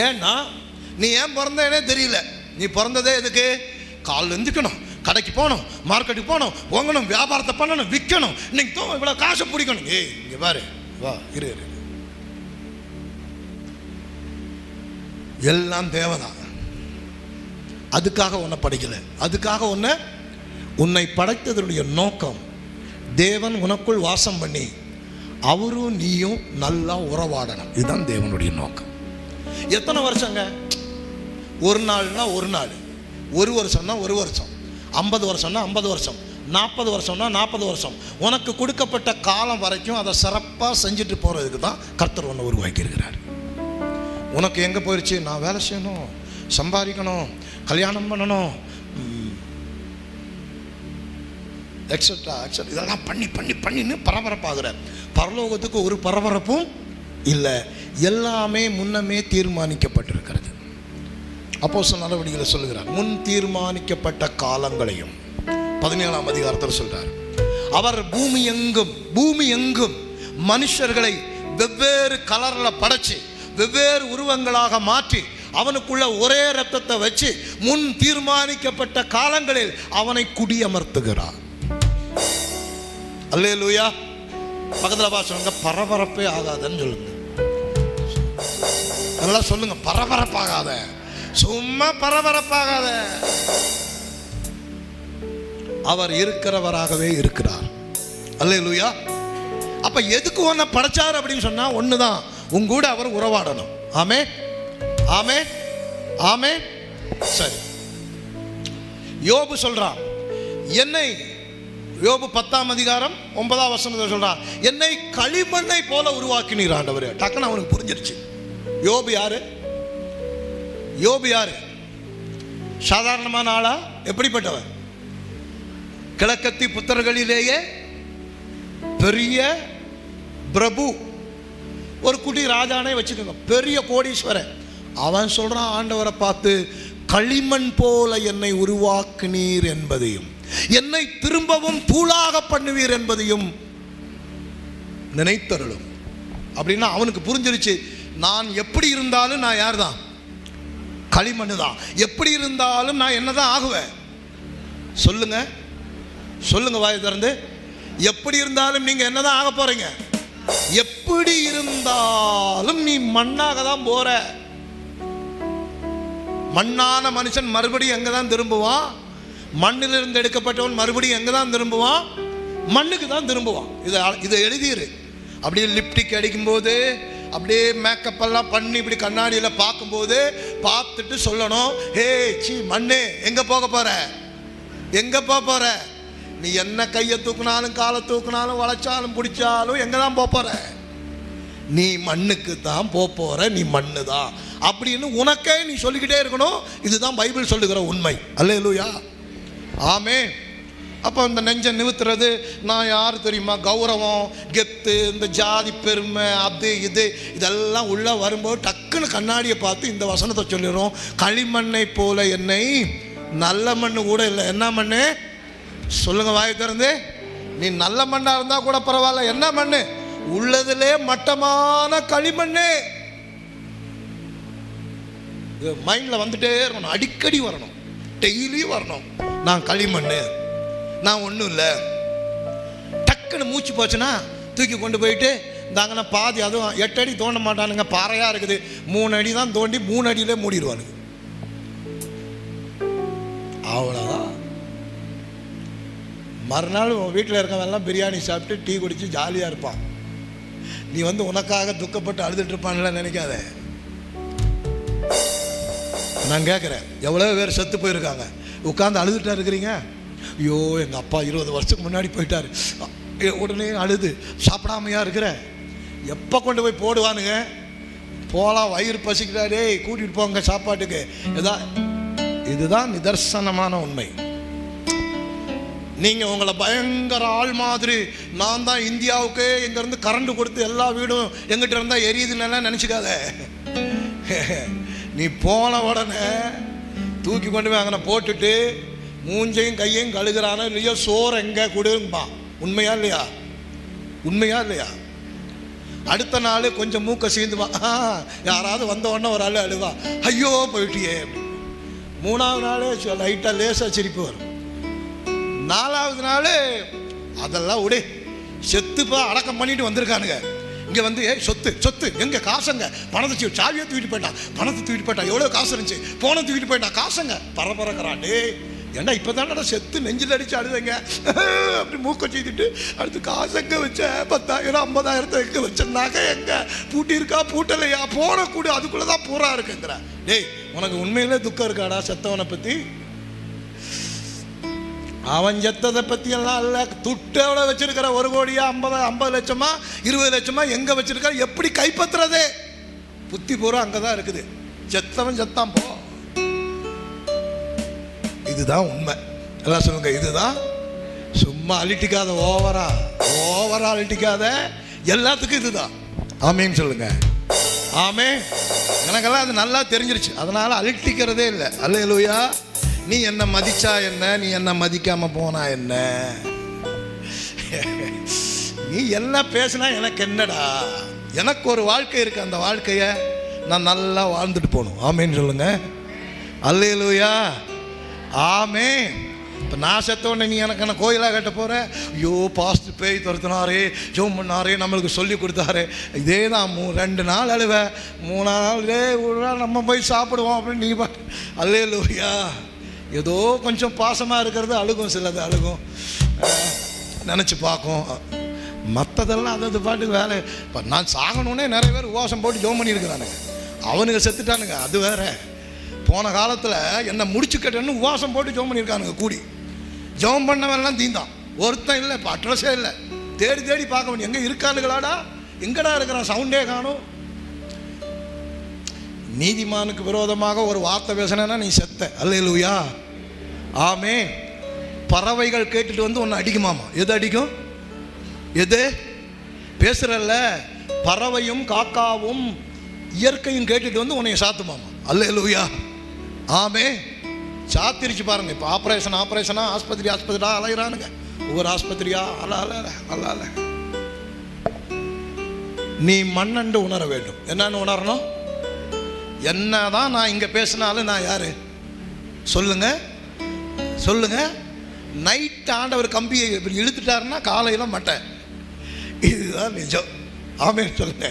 ஏன்னா நீ ஏன் பிறந்தேனே தெரியல. நீ பிறந்ததே எதுக்கு? காலில் எழுந்துக்கணும், கடைக்கு போகணும், மார்க்கெட்டுக்கு போகணும், வாங்கணும், வியாபாரத்தை பண்ணணும், விற்கணும், இன்னைக்கு தோ இவ்வளோ காசை பிடிக்கணும். இங்கே பாரு, வா இரு, எல்லாம் தேவைதான். அதுக்காக உன்னை படிக்கலை. அதுக்காக உன்னை படைத்ததனுடைய நோக்கம் தேவன் உனக்குள் வாசம் பண்ணி அவரும் நீயும் நல்லா உறவாடணும். இதுதான் தேவனுடைய நோக்கம். எத்தனை வருஷங்க? ஒரு நாள்னா ஒரு நாள், ஒரு வருஷம்னா ஒரு வருஷம், 50 வருஷம்னா 50 வருஷம், 40 வருஷம்னா 40 வருஷம். உனக்கு கொடுக்கப்பட்ட காலம் வரைக்கும் அதை சிறப்பாக செஞ்சுட்டு போகிறதுக்கு தான் கர்த்தர் ஒன்று உருவாக்கியிருக்கிறார். உனக்கு எங்கே போயிடுச்சு? நான் வேலை செய்யணும், சம்பாதிக்கணும், கல்யாணம் பண்ணணும், எக்ஸட்ரா இதெல்லாம் பண்ணின்னு பரபரப்பாகிற. பரலோகத்துக்கு ஒரு பரபரப்பும் இல்லை. எல்லாமே முன்னமே தீர்மானிக்கப்பட்டிருக்கிறது. அப்போஸ்தலர் நடவடிக்கைகளை சொல்லுகிறார், முன் தீர்மானிக்கப்பட்ட காலங்களையும் 17ஆம் அதிகாரத்தில் சொல்றார். அவர் பூமி எங்கும் மனுஷர்களை வெவ்வேறு கலரில் படைச்சு வெவ்வேறு உருவங்களாக மாற்றி அவனுக்குள்ள ஒரே இரத்தத்தை வச்சு முன் தீர்மானிக்கப்பட்ட காலங்களில் அவனை குடியமர்த்துகிறார். அல்லேலூயா. பக்கத்தில் பார்த்து சொல்லுங்க, பரபரப்பே ஆகாதன்னு சொல்லுங்க. நல்லா சொல்லுங்க, பரபரப்பாகாத, சும்மா பரபரப்பாகாத. அவர் இருக்கிறவராகவே இருக்கிறார். அல்லேலூயா. அப்ப எதுக்கு ஒன்ன படைச்சார் அப்படின்னு சொன்னா ஒண்ணுதான், உங்கூட அவர் உறவாடணும். ஆமே ஆமே ஆமே. சரி, யோபு சொல்றான், என்னை, யோபு 10ஆம் அதிகாரம் 9ஆம் வசனத்தில் சொல்றான், என்னை களிமண்ணை போல உருவாக்கினீர் ஆண்டவர். டக்குன்னு அவனுக்கு புரிஞ்சிருச்சு. யோபு யாரு? யோபு யாரு? சாதாரணமான ஆளா? எப்படிப்பட்டவர்? கிழக்கத்தி புத்தர்களிலேயே பெரிய பிரபு, ஒரு குடி ராஜானே வச்சுக்கோங்க, பெரிய கோடீஸ்வரன். அவன் சொல்றான் ஆண்டவரை பார்த்து, களிமண் போல என்னை உருவாக்கினீர் என்பதையும் என்னை திரும்பவும் தூளாக பண்ணுவீர் என்பதையும் நினைத்தருளும். அப்படின்னா அவனுக்கு புரிஞ்சிருச்சு, நான் எப்படி இருந்தாலும் நான் யார் தான்? களிமண் தான். எப்படி இருந்தாலும் நான் என்னதான் ஆகுவேன்? சொல்லுங்க சொல்லுங்க, வாய் திறந்து. எப்படி இருந்தாலும் நீங்க என்னதான் ஆக போறீங்க? எப்படி இருந்தாலும் நீ மண்ணாக தான் போற. மண்ணான மனுஷன் மறுபடியும் எங்க தான் திரும்புவான்? மண்ணிலிருந்து எடுக்கப்பட்டவன் மறுபடியும் எங்க தான் திரும்புவான்? மண்ணுக்கு தான் திரும்புவான். இதை எழுதிரு. அப்படியே லிப்டிக் அடிக்கும்போது, அப்படியே மேக்கப் எல்லாம் பண்ணி இப்படி கண்ணாடியில் பார்க்கும்போது பார்த்துட்டு சொல்லணும், ஹே சி மண்ணே, எங்க போக போற? எங்க போற? நீ என்ன கையை தூக்குனாலும் காலை தூக்குனாலும் வளைச்சாலும் பிடிச்சாலும் எங்க தான் போற? நீ மண்ணுக்கு தான் போற, நீ மண்ணு தான் அப்படின்னு உனக்கே நீ சொல்லிக்கிட்டே இருக்கணும். இதுதான் பைபிள் சொல்லுகிற உண்மை. அல்லேலூயா. ஆமே. அப்போ இந்த நெஞ்சை நிறுத்துறது, நான் யார் தெரியுமா, கௌரவம், கெத்து, இந்த ஜாதி பெருமை, அது இது இதெல்லாம் உள்ள வரும்போது டக்குன்னு கண்ணாடியை பார்த்து இந்த வசனத்தை சொல்லிடுறோம், களிமண்ணை போல என்னை. நல்ல மண்ணு கூட இல்லை, என்ன மண்ணு? சொல்லுங்க வாய் திறந்து. நீ நல்ல மண்ணா இருந்தா கூட பரவாயில்ல, என்ன மண்ணு? உள்ளதிலே மட்டமான களிமண்ணு. மைண்ட்ல வந்துட்டே இருக்கணும், அடிக்கடி வரணும், டெய்லி வரணும். நான் களிமண்ணு, நான் ஒன்றும் இல்லை. டக்குன்னு மூச்சு போச்சுன்னா தூக்கி கொண்டு போயிட்டு தாங்கன்னா பாதி, அதுவும் 8 அடி தோண்ட மாட்டானுங்க, பாறையாக இருக்குது, 3 அடி தான் தோண்டி 3 அடியிலே மூடிடுவானுங்க. அவ்வளோதான். மறுநாள் வீட்டில் இருக்கவெல்லாம் பிரியாணி சாப்பிட்டு டீ குடித்து ஜாலியாக இருப்பான். நீ உனக்காக துக்கப்பட்டு அழுதுட்டு இருப்பான்ல நினைக்காத. நான் கேட்குறேன், எவ்வளோ பேர் செத்து போயிருக்காங்க, உட்காந்து அழுதுட்டா இருக்கிறீங்க? ஐயோ எங்கள் அப்பா 20 வருஷத்துக்கு முன்னாடி போயிட்டார், உடனே அழுது சாப்பிடாமையா இருக்கிற. எப்போ கொண்டு போய் போடுவானுங்க? போகலாம், வயிறு பசிக்கிறாரே, கூட்டிகிட்டு போங்க சாப்பாட்டுக்கு. இதுதான் நிதர்சனமான உண்மை. நீங்கள் உங்களை பயங்கர ஆள் மாதிரி, நான் தான் இந்தியாவுக்கு இங்கேருந்து கரண்ட் கொடுத்து எல்லா வீடும் எங்கிட்ட இருந்தால் எரியுதுன்னெல்லாம் நினச்சிக்காத. நீ போன உடனே தூக்கி கொண்டு போய் அங்கே போட்டுட்டு மூஞ்சையும் கையையும் கழுகுறானோ இல்லையோ, சோறு எங்கே கொடுப்பா. உண்மையா இல்லையா? உண்மையா இல்லையா? அடுத்த நாள் கொஞ்சம் மூக்க சீந்துவா, யாராவது வந்த உடனே ஒரு ஆள் அழுவா, ஐயோ போயிட்டியே. 3ஆவது நாள் லைட்டாக லேசாக சிரிப்பு வரும். 4ஆவது நாள் அதெல்லாம் விடு, செத்துப்பா அடக்கம் பண்ணிட்டு வந்திருக்கானுங்க. இங்கே ஏய் சொத்து சொத்து எங்கே காசுங்க, பணத்தை சாவியை தூக்கிட்டு போயிட்டான், பணத்தை தூக்கிட்டு போயிட்டான், எவ்வளோ காசு இருந்துச்சு, போனை தூக்கிட்டு போயிட்டான், காசுங்க பரபரக்கிறான். டே ஏண்டா இப்போ தானடா செத்து நெஞ்சில் அடித்து அழுதுங்க, அப்படி மூக்க செய்துட்டு அடுத்து காசு எங்கே வச்ச, 10,000 50,000 எங்கே வச்ச, நகை எங்கே, பூட்டியிருக்கா பூட்டலையா, போன கூடு அதுக்குள்ளே தான் பூரா இருக்குங்கிற. டேய் உனக்கு உண்மையிலே துக்கம் இருக்காடா செத்தவனை பற்றி? அவன் செத்ததை பற்றி எல்லாம் இல்லை, துட்டோட வச்சிருக்கிற 1 கோடியா 50 லட்சமா 20 லட்சமா எங்கே வச்சிருக்க, எப்படி கைப்பற்றுறது? புத்தி பூரா அங்கே தான் இருக்குது. செத்தவன் செத்தான் போ. இதுதான் உண்மை. எல்லாம் சொல்லுங்க, இதுதான். சும்மா அழிட்டிக்காத, ஓவரா அழிட்டிக்காத, எல்லாத்துக்கும் இதுதான். ஆமேன்னு சொல்லுங்க. ஆமே. எனக்கெல்லாம் அது நல்லா தெரிஞ்சிருச்சு, அதனால அழிட்டிக்கிறதே இல்லை. அல்லேலூயா. நீ என்ன மதிச்சா என்ன, நீ என்ன மதிக்காம போனா என்ன, நீ என்ன பேசினா எனக்கு என்னடா? எனக்கு ஒரு வாழ்க்கை இருக்கு, அந்த வாழ்க்கையை நான் நல்லா வாழ்ந்துட்டு போகணும். ஆமேன்னு சொல்லுங்க. அல்லேலூயா. ஆமே. இப்போ நான் செத்தவொடனே நீ எனக்கு என்ன கோயிலாக கட்ட போகிற? ஐயோ பாஸ்ட் பேய் துரத்தினாரே, ஜோம் பண்ணாரே, நம்மளுக்கு சொல்லி கொடுத்தாரு. இதே தான் 2 நாள் அழுவேன், 3 நாள் நம்ம போய் சாப்பிடுவோம் அப்படின்னு நீ பாட்டு அல்லேலூயா. ஏதோ கொஞ்சம் பாசமாக இருக்கிறது அழுகும், சிலது அழுகும், நினச்சி பார்க்கும். மற்றதெல்லாம் அது பாட்டுக்கு வேலை. இப்போ நான் சாகணுன்னே நிறைய பேர் உபவாசம் போட்டு ஜோம் பண்ணியிருக்கிறானுங்க, அவனுங்க செத்துட்டானுங்க. அது வேற. போன காலத்தில் என்னை முடிச்சு கட்டணுன்னு உபவாசம் போட்டு ஜோம் பண்ணியிருக்கானுங்க கூடி. ஜோம் பண்ணவெல்லாம் தீந்தான், ஒருத்தன் இல்லை. இப்போ அட்ரஸே இல்லை, தேடி தேடி பார்க்க வேண்டிய எங்கே இருக்கானுங்களாடா, எங்கடா இருக்கிறான், சவுண்டே காணும். நீதிமானுக்கு விரோதமாக ஒரு வார்த்தை பேசினா நீ செத்த. அல்லேலூயா, ஆமென். பறவைகள் கேட்டுட்டு வந்து உன்னை அடிக்குமாமா. எது அடிக்கும்? எது பேசுறல்ல, பறவையும் காக்காவும் இயற்கையும் கேட்டுட்டு வந்து உன்னை சாத்துமாமா. அல்லேலூயா, ஆமென். சாத்திருச்சு பாருங்க. இப்போ ஆப்ரேஷனா ஆஸ்பத்திரியா அலைகிறானுங்க, ஒவ்வொரு ஆஸ்பத்திரியா அல்ல. நீ மண்ணண்டு உணர வேண்டும். என்னன்னு உணரணும்? என்னதான் நான் இங்கே பேசினாலும் நான் யாரு சொல்லுங்க. நைட் ஆண்டவர் கம்பியை இப்படி இழுத்துட்டாருன்னா காலையில் மாட்டேன். இதுதான் நிஜம். ஆமென் சொல்லுங்க.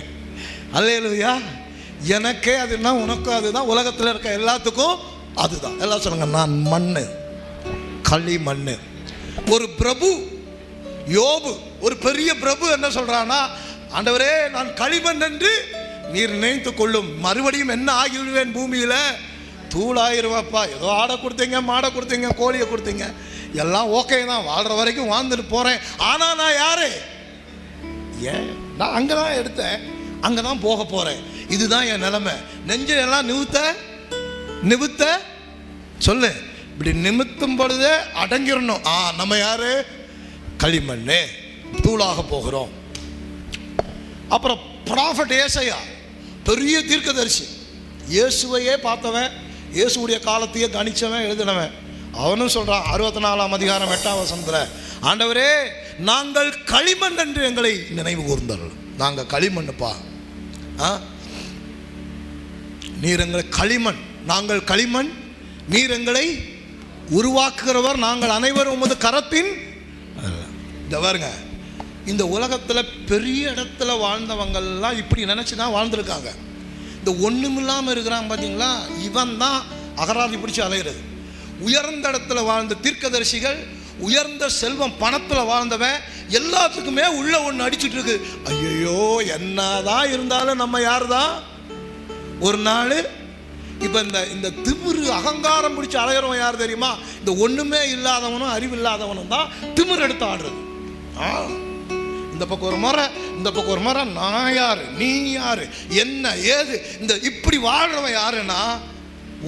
அல்லேலூயா. எனக்கே அதுனா உனக்கும் அதுதான், உலகத்தில் இருக்க எல்லாத்துக்கும் அதுதான். எல்லாம் சொல்லுங்க, நான் மண்ணு, களிமண்ணு. ஒரு பிரபு யோபு, ஒரு பெரிய பிரபு என்ன சொல்றானா, ஆண்டவரே நான் களிமண் என்று நீர் நினைத்து கொள்ளும், மறுபடியும் என்ன ஆகிவிடுவேன் பூமியில, தூளாயிருவாப்பா. ஏதோ ஆடை கொடுத்தீங்க, மாடை கொடுத்தீங்க, கோழியை கொடுத்தீங்க, எல்லாம் ஓகே தான், வாழ்ற வரைக்கும் வாழ்ந்துட்டு போறேன். ஆனா நான் யாரு? ஏன் நான் அங்கதான் எடுத்தேன், அங்கதான் போக போறேன். இதுதான் என் நிலைமை. நெஞ்செல்லாம் நிமித்த சொல்லு. இப்படி நிமித்தும் பொழுதே அடங்கிடணும். நம்ம யாரு? களிமண்ணே, தூளாக போகிறோம். அப்புறம் ப்ராஃபட் ஏசாயா, பெரிய தீர்க்கதரிசி, இயேசுவையே பார்த்தவன், இயேசுடைய காலத்தையே கணிச்சவன், எழுதினவன். அவனும் சொல்றான் 64ஆம் அதிகாரம் 8ஆம் வசனத்துல, ஆண்டவரே நாங்கள் களிமண் என்று எங்களை நினைவு கூர்ந்தார்கள். நாங்கள் களிமண்ணுப்பா, நீர் எங்களை களிமண், நாங்கள் களிமண், நீர் எங்களை உருவாக்குகிறவர், நாங்கள் அனைவரும் உமது கரத்தின். இந்த பாருங்க, இந்த உலகத்தில் பெரிய இடத்துல வாழ்ந்தவங்கள்லாம் இப்படி நினச்சி தான் வாழ்ந்துருக்காங்க. இந்த ஒன்றுமில்லாமல் இருக்கிறான் பார்த்தீங்களா, இவன் தான் அகராதி பிடிச்சி அலையிறது. உயர்ந்த இடத்துல வாழ்ந்த தீர்க்கதரிசிகள், உயர்ந்த செல்வம் பணத்தில் வாழ்ந்தவன், எல்லாத்துக்குமே உள்ள ஒன்று அடிச்சுட்டு இருக்கு. ஐயோ என்னதான் இருந்தாலும் நம்ம யார் தான் ஒரு நாள். இப்போ இந்த திமிரு அகங்காரம் பிடிச்சி அலையிறவன் யார் தெரியுமா? இந்த ஒன்றுமே இல்லாதவனும் அறிவில்லாதவனும் தான் திமிரு எடுத்து ஆடுறது. இந்த பக்கம் ஒரு முறை, இந்த பக்கம் ஒரு முறை, நான் யாரு, நீ யாரு, என்ன ஏது, இந்த இப்படி வாழ்றவன் யாருன்னா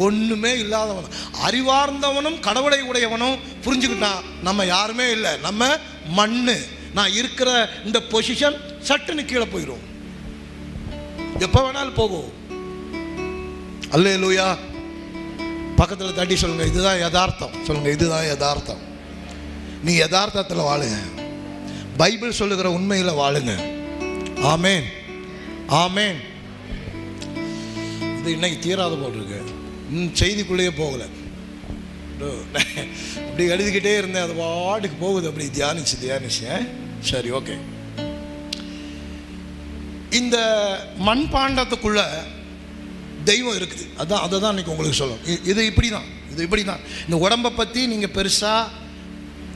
ஒண்ணுமே இல்லாதவன். அறிவார்ந்தவனும் கடவுளை உடையவனும் புரிஞ்சுக்கிட்டான், நம்ம யாருமே இல்லை, நம்ம மண்ணு. நான் இருக்கிற இந்த பொசிஷன் சட்டுன்னு கீழே போயிடும், எப்போ வேணாலும் போகும். அல்லேலூயா. பக்கத்தில் தட்டி சொல்லுங்க, இதுதான் யதார்த்தம். சொல்லுங்க, இதுதான் யதார்த்தம். நீ யதார்த்தத்தில் வாழுங்க, பைபிள் சொல்லுகிற உண்மையில் வாழுங்க. ஆமேன், ஆமேன். இது இன்னைக்கு தீராத போல் இருக்கு, செய்திக்குள்ளேயே போகலை. அப்படி எழுதிக்கிட்டே இருந்தேன், அது பாட்டுக்கு போகுது, அப்படி தியானிச்சேன். சரி, ஓகே. இந்த மண்பாண்டத்துக்குள்ள தெய்வம் இருக்குது. அதை தான் இன்னைக்கு உங்களுக்கு சொல்லணும். இது இப்படி தான். இந்த உடம்பை பற்றி நீங்கள் பெருசாக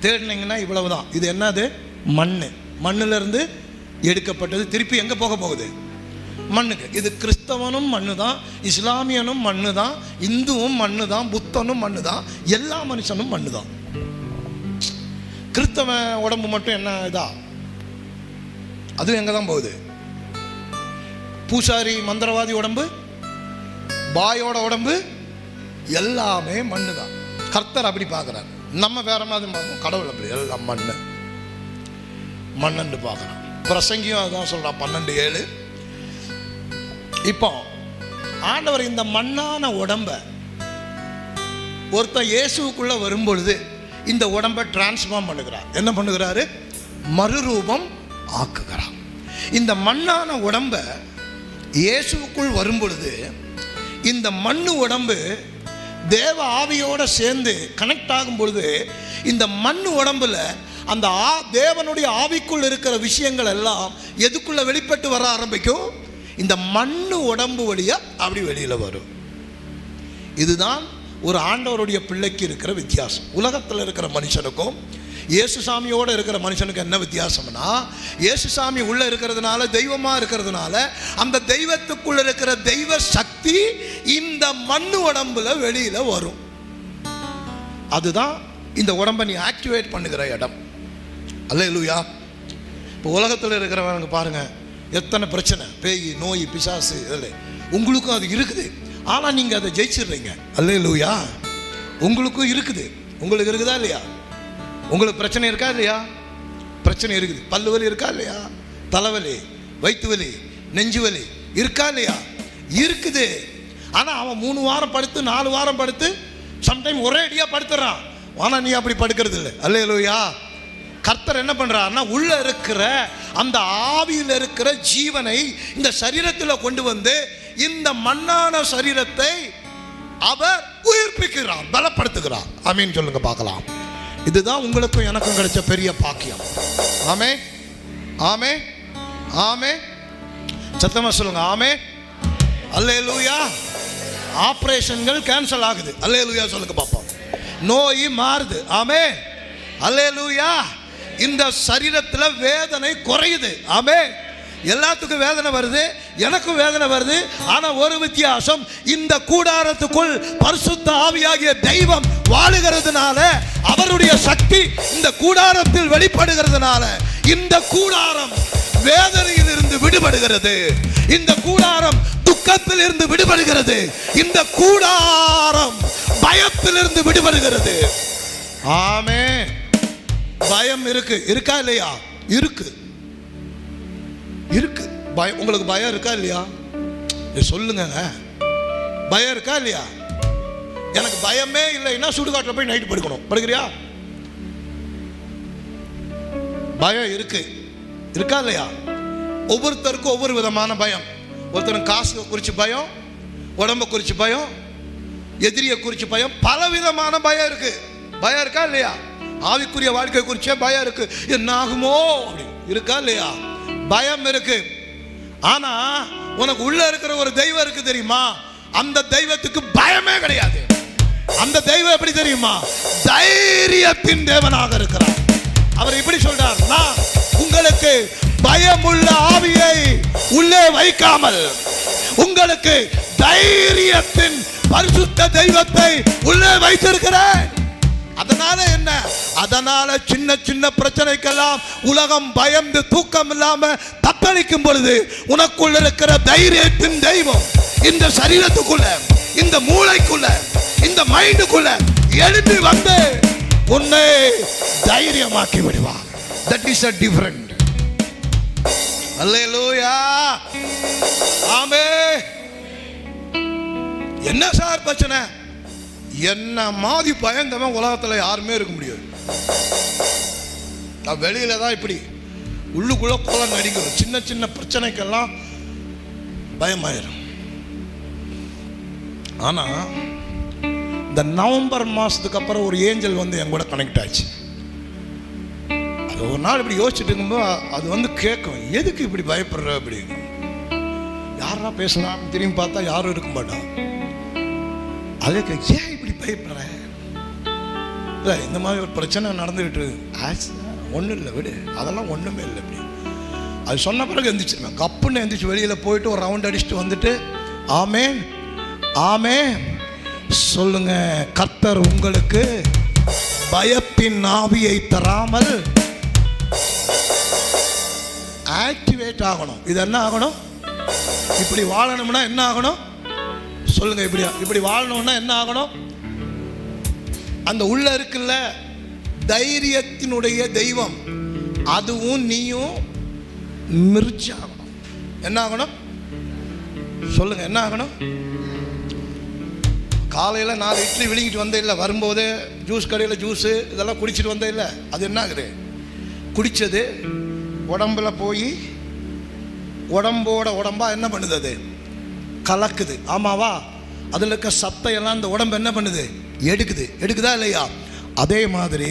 தேடினீங்கன்னா இவ்வளவு தான். இது என்னது? மண்ணிலிருந்து எடுக்கப்பட்டது. திருப்பி எங்கே போக போகுது? மண்ணுக்கு. இது கிறிஸ்தவனும் மண்ணு தான், இஸ்லாமியனும் மண்ணு தான், இந்துவும் மண்ணு தான், புத்தனும் மண்ணு தான், எல்லா மனுஷனும் மண்ணு தான். கிறிஸ்தவன் உடம்பு மட்டும் என்ன இதா? அதுவும் எங்கே தான் போகுது? பூசாரி மந்திரவாதி உடம்பு, பாயோட உடம்பு, எல்லாமே மண்ணு தான். கர்த்தர் அப்படி பார்க்குறாரு, நம்ம வேற மாதிரி பார்ப்போம், கடவுள் அப்படி எல்லாம் மண்ணு பார்க்குறோம். பிரசங்கியும் அதுதான் சொல்கிறான் 12:7. இப்போ ஆண்டவர் இந்த மண்ணான உடம்ப ஒருத்தன் இயேசுக்குள்ள வரும்பொழுது இந்த உடம்பை டிரான்ஸ்ஃபார்ம் பண்ணுகிறார். என்ன பண்ணுகிறாரு? மறுரூபம் ஆக்குகிறார். இந்த மண்ணான உடம்ப இயேசுக்குள் வரும்பொழுது இந்த மண்ணு உடம்பு தேவ ஆவியோட சேர்ந்து கனெக்ட் ஆகும் பொழுது இந்த மண் உடம்புல அந்த தேவனுடைய ஆவிக்குள் இருக்கிற விஷயங்கள் எல்லாம் எதுக்குள்ள வெளிப்பட்டு வர ஆரம்பிக்கும்? இந்த மண்ணு உடம்பு வழியா அப்படி வெளியில வரும். இதுதான் ஒரு ஆண்டவருடைய பிள்ளைக்கு இருக்கிற வித்தியாசம். உலகத்தில் இருக்கிற மனுஷனுக்கும் இயேசுசாமியோட இருக்கிற மனுஷனுக்கு என்ன வித்தியாசம்னா, இயேசுசாமி உள்ள இருக்கிறதுனால, தெய்வமா இருக்கிறதுனால, அந்த தெய்வத்துக்குள்ள இருக்கிற தெய்வ சக்தி இந்த மண்ணு உடம்புல வெளியில வரும். அதுதான் இந்த உடம்பை நீ ஆக்டிவேட் பண்ணுகிற இடம். அல்லேலூயா. இப்போ உலகத்தில் இருக்கிறவங்க பாருங்க, எத்தனை பிரச்சனை, பேய், நோய், பிசாசு, இதில் உங்களுக்கும் அது இருக்குது. ஆனால் நீங்கள் அதை ஜெயிச்சிடுறீங்க. அல்லேலூயா. உங்களுக்கும் இருக்குது. உங்களுக்கு இருக்குதா இல்லையா? உங்களுக்கு பிரச்சனை இருக்கா இல்லையா? பிரச்சனை இருக்குது. பல்லு வலி இருக்கா இல்லையா? தலைவலி, வயிற்று வலி, நெஞ்சு வலி இருக்கா இல்லையா? இருக்குது. ஆனால் அவன் 3 வாரம் படுத்து 4 வாரம் படுத்து சம்டைம் ஒரே அடியாக படுத்துறான். ஆனால் நீ அப்படி படுக்கிறது இல்லை. அல்லேலூயா. கர்த்தர் என்ன பண்றாருன்னா, உள்ள இருக்கிற அந்த ஆவியில் இருக்கிற ஜீவனை இந்த சரீரத்தில் கொண்டு வந்து இந்த மண்ணான சரீரத்தை அவர் உயிர்ப்பிக்கிறார், பலப்படுத்துகிறார். ஆமீன் சொல்லுங்க பார்க்கலாம். இதுதான் உங்களுக்கும் எனக்கும் கிடைச்ச பெரிய பாக்கியம். ஆமே, ஆமே, ஆமே. சத்தமா சொல்லுங்க ஆமே. அல்லேலூயா. ஆபரேஷன்கள் கேன்சல் ஆகுது. அல்லேலூயா சொல்லுங்க பாப்போம். நோய் மாறுது. ஆமே, அல்லேலூயா. இந்த சரீரத்தில் வேதனை குறையுது. ஆமே. எல்லாத்துக்கும் வேதனை வருது, எனக்கும் வேதனை வருது. ஆனால் ஒரு வித்தியாசம், இந்த கூடாரத்துக்குள் பரிசுத்த ஆவியாகிய தெய்வம் வாழுகிறதுனால, அவருடைய சக்தி இந்த கூடாரத்தில் வெளிப்படுகிறதுனால இந்த கூடாரம் வேதனையில் இருந்து விடுபடுகிறது. இந்த கூடாரம் துக்கத்தில் இருந்து விடுபடுகிறது. இந்த கூடாரம் பயத்தில் இருந்து விடுபடுகிறது. ஆமே. பயம் இருக்கு, இருக்கா இல்லையா? இருக்கு, இருக்கு. பயம், உங்களுக்கு பயம் இருக்கா இல்லையா? சொல்லுங்க, பயம் இருக்கா இல்லையா? எனக்கு பயமே இல்லைன்னா சுடுகாட்டில் போய் நைட்டு படுக்கணும். படுக்கிறியா? பயம் இருக்கு, இருக்கா இல்லையா? ஒவ்வொருத்தருக்கும் ஒவ்வொரு விதமான பயம். ஒருத்தருக்கு காசு குறித்து பயம், உடம்பை குறித்து பயம், எதிரியை குறித்து பயம், பல விதமான பயம் இருக்கு. பயம் இருக்கா இல்லையா? ஆவிக்குரிய வாழ்க்கை குறிச்சே பயம் இருக்கு. என்ன ஆகுமோ அப்படி இருக்கா இல்லையா? பயம் இருக்கு. ஆனா உனக்கு உள்ள இருக்கிற ஒரு தெய்வம் இருக்கு தெரியுமா? அந்த தெய்வத்துக்கு பயமே கிடையாது. அந்த தெய்வம் எப்படி தெரியுமா? தைரியத்தின் தேவனாக இருக்கிறார். அவர் இப்படி சொல்றார், நான் உங்களுக்கு பயமுள்ள ஆவியை உள்ளே வைக்காமல் உங்களுக்கு தைரியத்தின் பரிசுத்த தெய்வத்தை உள்ளே வைத்திருக்கிறேன். அதனால என்ன? அதனால சின்ன சின்ன பிரச்சனைக்கெல்லாம் உலகம் பயந்து தூக்கம் இல்லாம தத்தளிக்கும் பொழுது உனக்குள்ள இருக்கிற தைரியத்தின் தெய்வம் இந்த சரீரத்துக்குள்ள, இந்த மூளைக்குள்ள, இந்த மைண்டுக்குள்ள எழுப்பி வந்து உன்னை தைரியமாக்கி விடுவார். That is a different. அல்லேலூயா. ஆமென். என்ன சார் பிரச்சனை? என்ன மாதிரி பயந்தவன் உலகத்தில் யாருமே இருக்க முடியாது. நான் வெளியில தான் இப்படி உள்ளுக்குள்ள கொலை நடிக்கிறோம். சின்ன சின்ன பிரச்சனைக்கெல்லாம் பயமாயிரும். ஆனா இந்த நவம்பர் மாசத்துக்கு அப்புறம் ஒரு ஏஞ்சல் வந்து என் கூட கனெக்ட் ஆச்சு. அது ஒரு நாள் இப்படி யோசிச்சுட்டு இருக்கும்போது அது வந்து கேட்கும், எதுக்கு இப்படி பயப்படுற அப்படின்னு. யாரா பேசலாம் திரும்பி பார்த்தா யாரும் இருக்க மாட்டான். அதுக்கு ஏன் இப்படி பயப்படுற? இல்லை, இந்த மாதிரி ஒரு பிரச்சனை நடந்துக்கிட்டு ஒன்றும் இல்லை, விடு, அதெல்லாம் ஒன்றுமே இல்லை இப்படி. அது சொன்ன பிறகு எந்திரிச்சிருவேன். கப்புன்னு எந்திரிச்சு வெளியில் போயிட்டு ஒரு ரவுண்ட் அடிச்சுட்டு வந்துட்டு ஆமென், ஆமென் சொல்லுங்க. கர்த்தர் உங்களுக்கு பயத்தின் ஆவியை தராமல் ஆக்டிவேட் ஆகணும். இது என்ன ஆகணும்? இப்படி வாழணும்னா என்ன ஆகணும் சொல்லுங்க? இப்படி வாழணும்னா என்ன ஆகணும்? அந்த உள்ள இருக்குல்ல தைரியத்தினுடைய தெய்வம், அதுவும் நீயும் மிர்ச்சி ஆகணும். என்ன ஆகணும் சொல்லுங்க? என்ன ஆகணும்? காலையில் 4 இட்லி விழுங்கிட்டு வந்தே இல்லை, வரும்போது ஜூஸ் கடையில் ஜூஸு இதெல்லாம் குடிச்சிட்டு வந்தே இல்லை. அது என்ன ஆகுது? குடித்தது உடம்புல போய் உடம்போட உடம்பா என்ன பண்ணுது? அது கலக்குது. ஆமாவா? அதில் இருக்க சத்தையெல்லாம் இந்த உடம்பு என்ன பண்ணுது? எடுக்குதா இல்லையா? அதே மாதிரி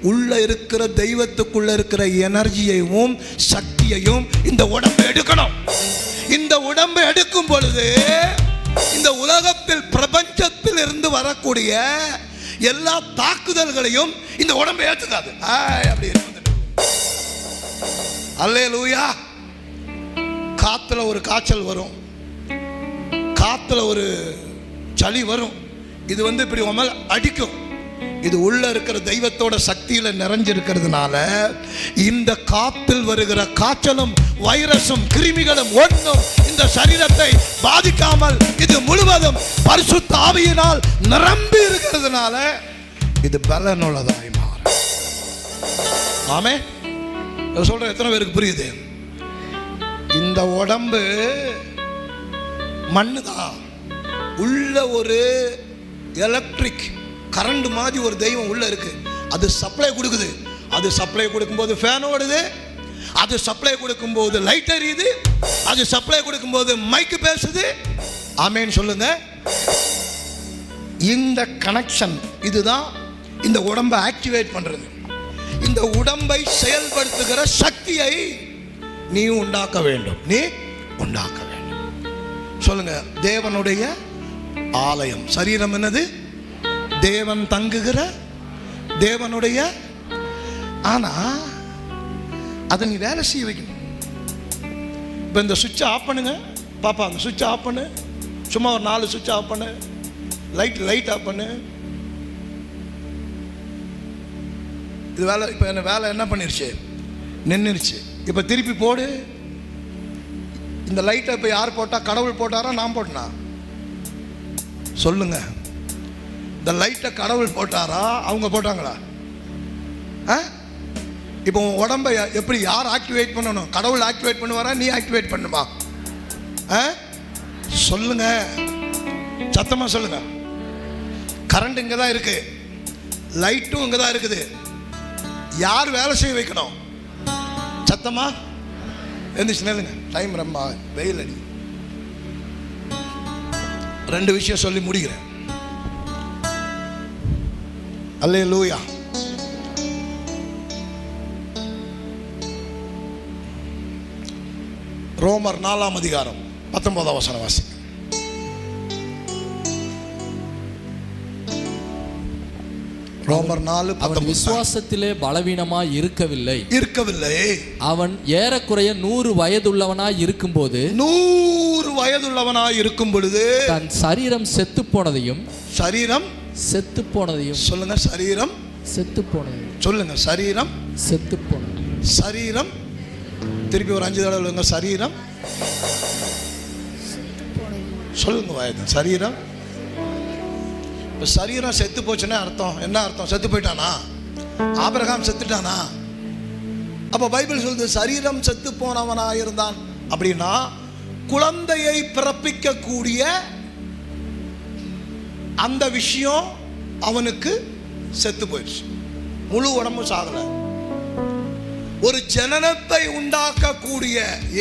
உள்ள இருக்கிற தெய்வத்துக்குள்ள இருக்கிற எனர்ஜியையும் சக்தியையும் இந்த உடம்பு எடுக்கணும். இந்த உடம்பை எடுக்கும் பொழுது இந்த உலகத்தில் பிரபஞ்சத்தில் இருந்து வரக்கூடிய எல்லா தாக்குதல்களையும் இந்த உடம்பை ஏற்றுக்காது. அப்படி அல்லேலூயா. காத்துல ஒரு காய்ச்சல் வரும், காத்துல ஒரு சளி வரும், இது இப்படி உமல் அடிக்கும். இது உள்ள இருக்கிற தெய்வத்தோட சக்தியில நிறைஞ்சிருக்கிறதுனால இந்த காத்தில் வருகிற காய்ச்சலும் வைரஸும் கிருமிகளும் ஒன்றும் இந்த சரீரத்தை பாதிக்காமல் இது முழுவதும் பரிசுத்த ஆவியினால் நிரம்பி இருக்கிறதுனால இது பலனுள்ளதாய் மாறும். ஆமே. சொல்ற எத்தனை பேருக்கு புரியுது? இந்த உடம்பு மண்ணுதான், உள்ள ஒரு எலக்ட்ரிக் கரண்ட் மாதிரி ஒரு தெய்வம் உள்ள இருக்கு. அது சப்ளை கொடுக்குது. அது சப்ளை கொடுக்கும்போது ஃபேன் ஓடுது, அது சப்ளை கொடுக்கும்போது லைட் எரியுது, அது சப்ளை கொடுக்கும்போது மைக்கு பேசுது. ஆமேன்னு சொல்லுங்க. இந்த கனெக்ஷன் இதுதான் இந்த உடம்பை ஆக்டிவேட் பண்றது. இந்த உடம்பை செயல்படுத்துகிற சக்தியை நீ உண்டாக்க வேண்டும். சொல்லுங்க. தேவனுடைய ஆலயம். சரீரம் என்னது? தேவன் தங்குகிற தேவனுடைய. ஆனா அதை நீ வேலை செய்ய வைக்கணும். இப்போ இந்த சுவிட்சை ஆஃப் பண்ணுங்க பாப்பா, அந்த சுவிட்சை ஆஃப் பண்ணு. சும்மா ஒரு 4 சுவிட்ச் ஆஃப் பண்ணு. லைட் ஆஃப் பண்ணு. இது வேலை. இப்போ என்ன வேலை என்ன பண்ணிருச்சு? நின்றுச்சு. இப்போ திருப்பி போடு. இந்த லைட்டை இப்போ யார் போட்டா? கடவுள் போட்டாரா நான் போட்டனா? சொல்லுங்க. இந்த லைட்டை கடவுள் போட்டாரா அவங்க போட்டாங்களா? இப்போ உடம்பை எப்படி யார் ஆக்டிவேட் பண்ணணும்? கடவுள் ஆக்டிவேட் பண்ணுவாரா நீ ஆக்டிவேட் பண்ணுமா? சொல்லுங்க, சத்தமா சொல்லுங்க. கரண்ட் இங்கே தான் இருக்கு, லைட்டும் இங்கே தான் இருக்குது. யார் வேலை செய்ய வைக்கணும்? சத்தமா எந்திரிச்சு நில்லுங்க. டைம் ரொம்ப வெயில் அடி. 2 விஷயம் சொல்லி முடிக்கிறேன். அல்லேலூயா. ரோமர் 4ஆம் அதிகாரம் 19ஆம் வசனம் வாசி. ரோமர் 4:19. விசுவாசத்திலே பலவீனமாய் இருக்கவில்லை. அவன் ஏறக்குறைய 100 வயதுள்ளவனாய் இருக்கும்போது 100 வயதுள்ளவனாய் இருக்கும் பொழுது தன் சரீரம் செத்து போனதையும் சொல்லுங்க. சரீரம் செத்து போனதையும் சொல்லுங்க. சரீரம் செத்து போனது. சரீரம் திருப்பி ஒரு 5 தடவை சரீரம் சொல்லுங்க. வயது சரீரம். இப்போ சரீரம் செத்து போச்சுன்னா அர்த்தம் என்ன? அர்த்தம் செத்து போயிட்டானா? ஆபிரகாம் செத்துட்டானா? அப்போ பைபிள் சொல்லுது சரீரம் செத்து போனவனா இருந்தான் அப்படின்னா குழந்தையை பிறப்பிக்க கூடிய அந்த விஷயம் அவனுக்கு செத்து போயிடுச்சு. முழு உடம்பு சாகல. ஒரு ஜனனத்தை உண்டாக்கக்கூடிய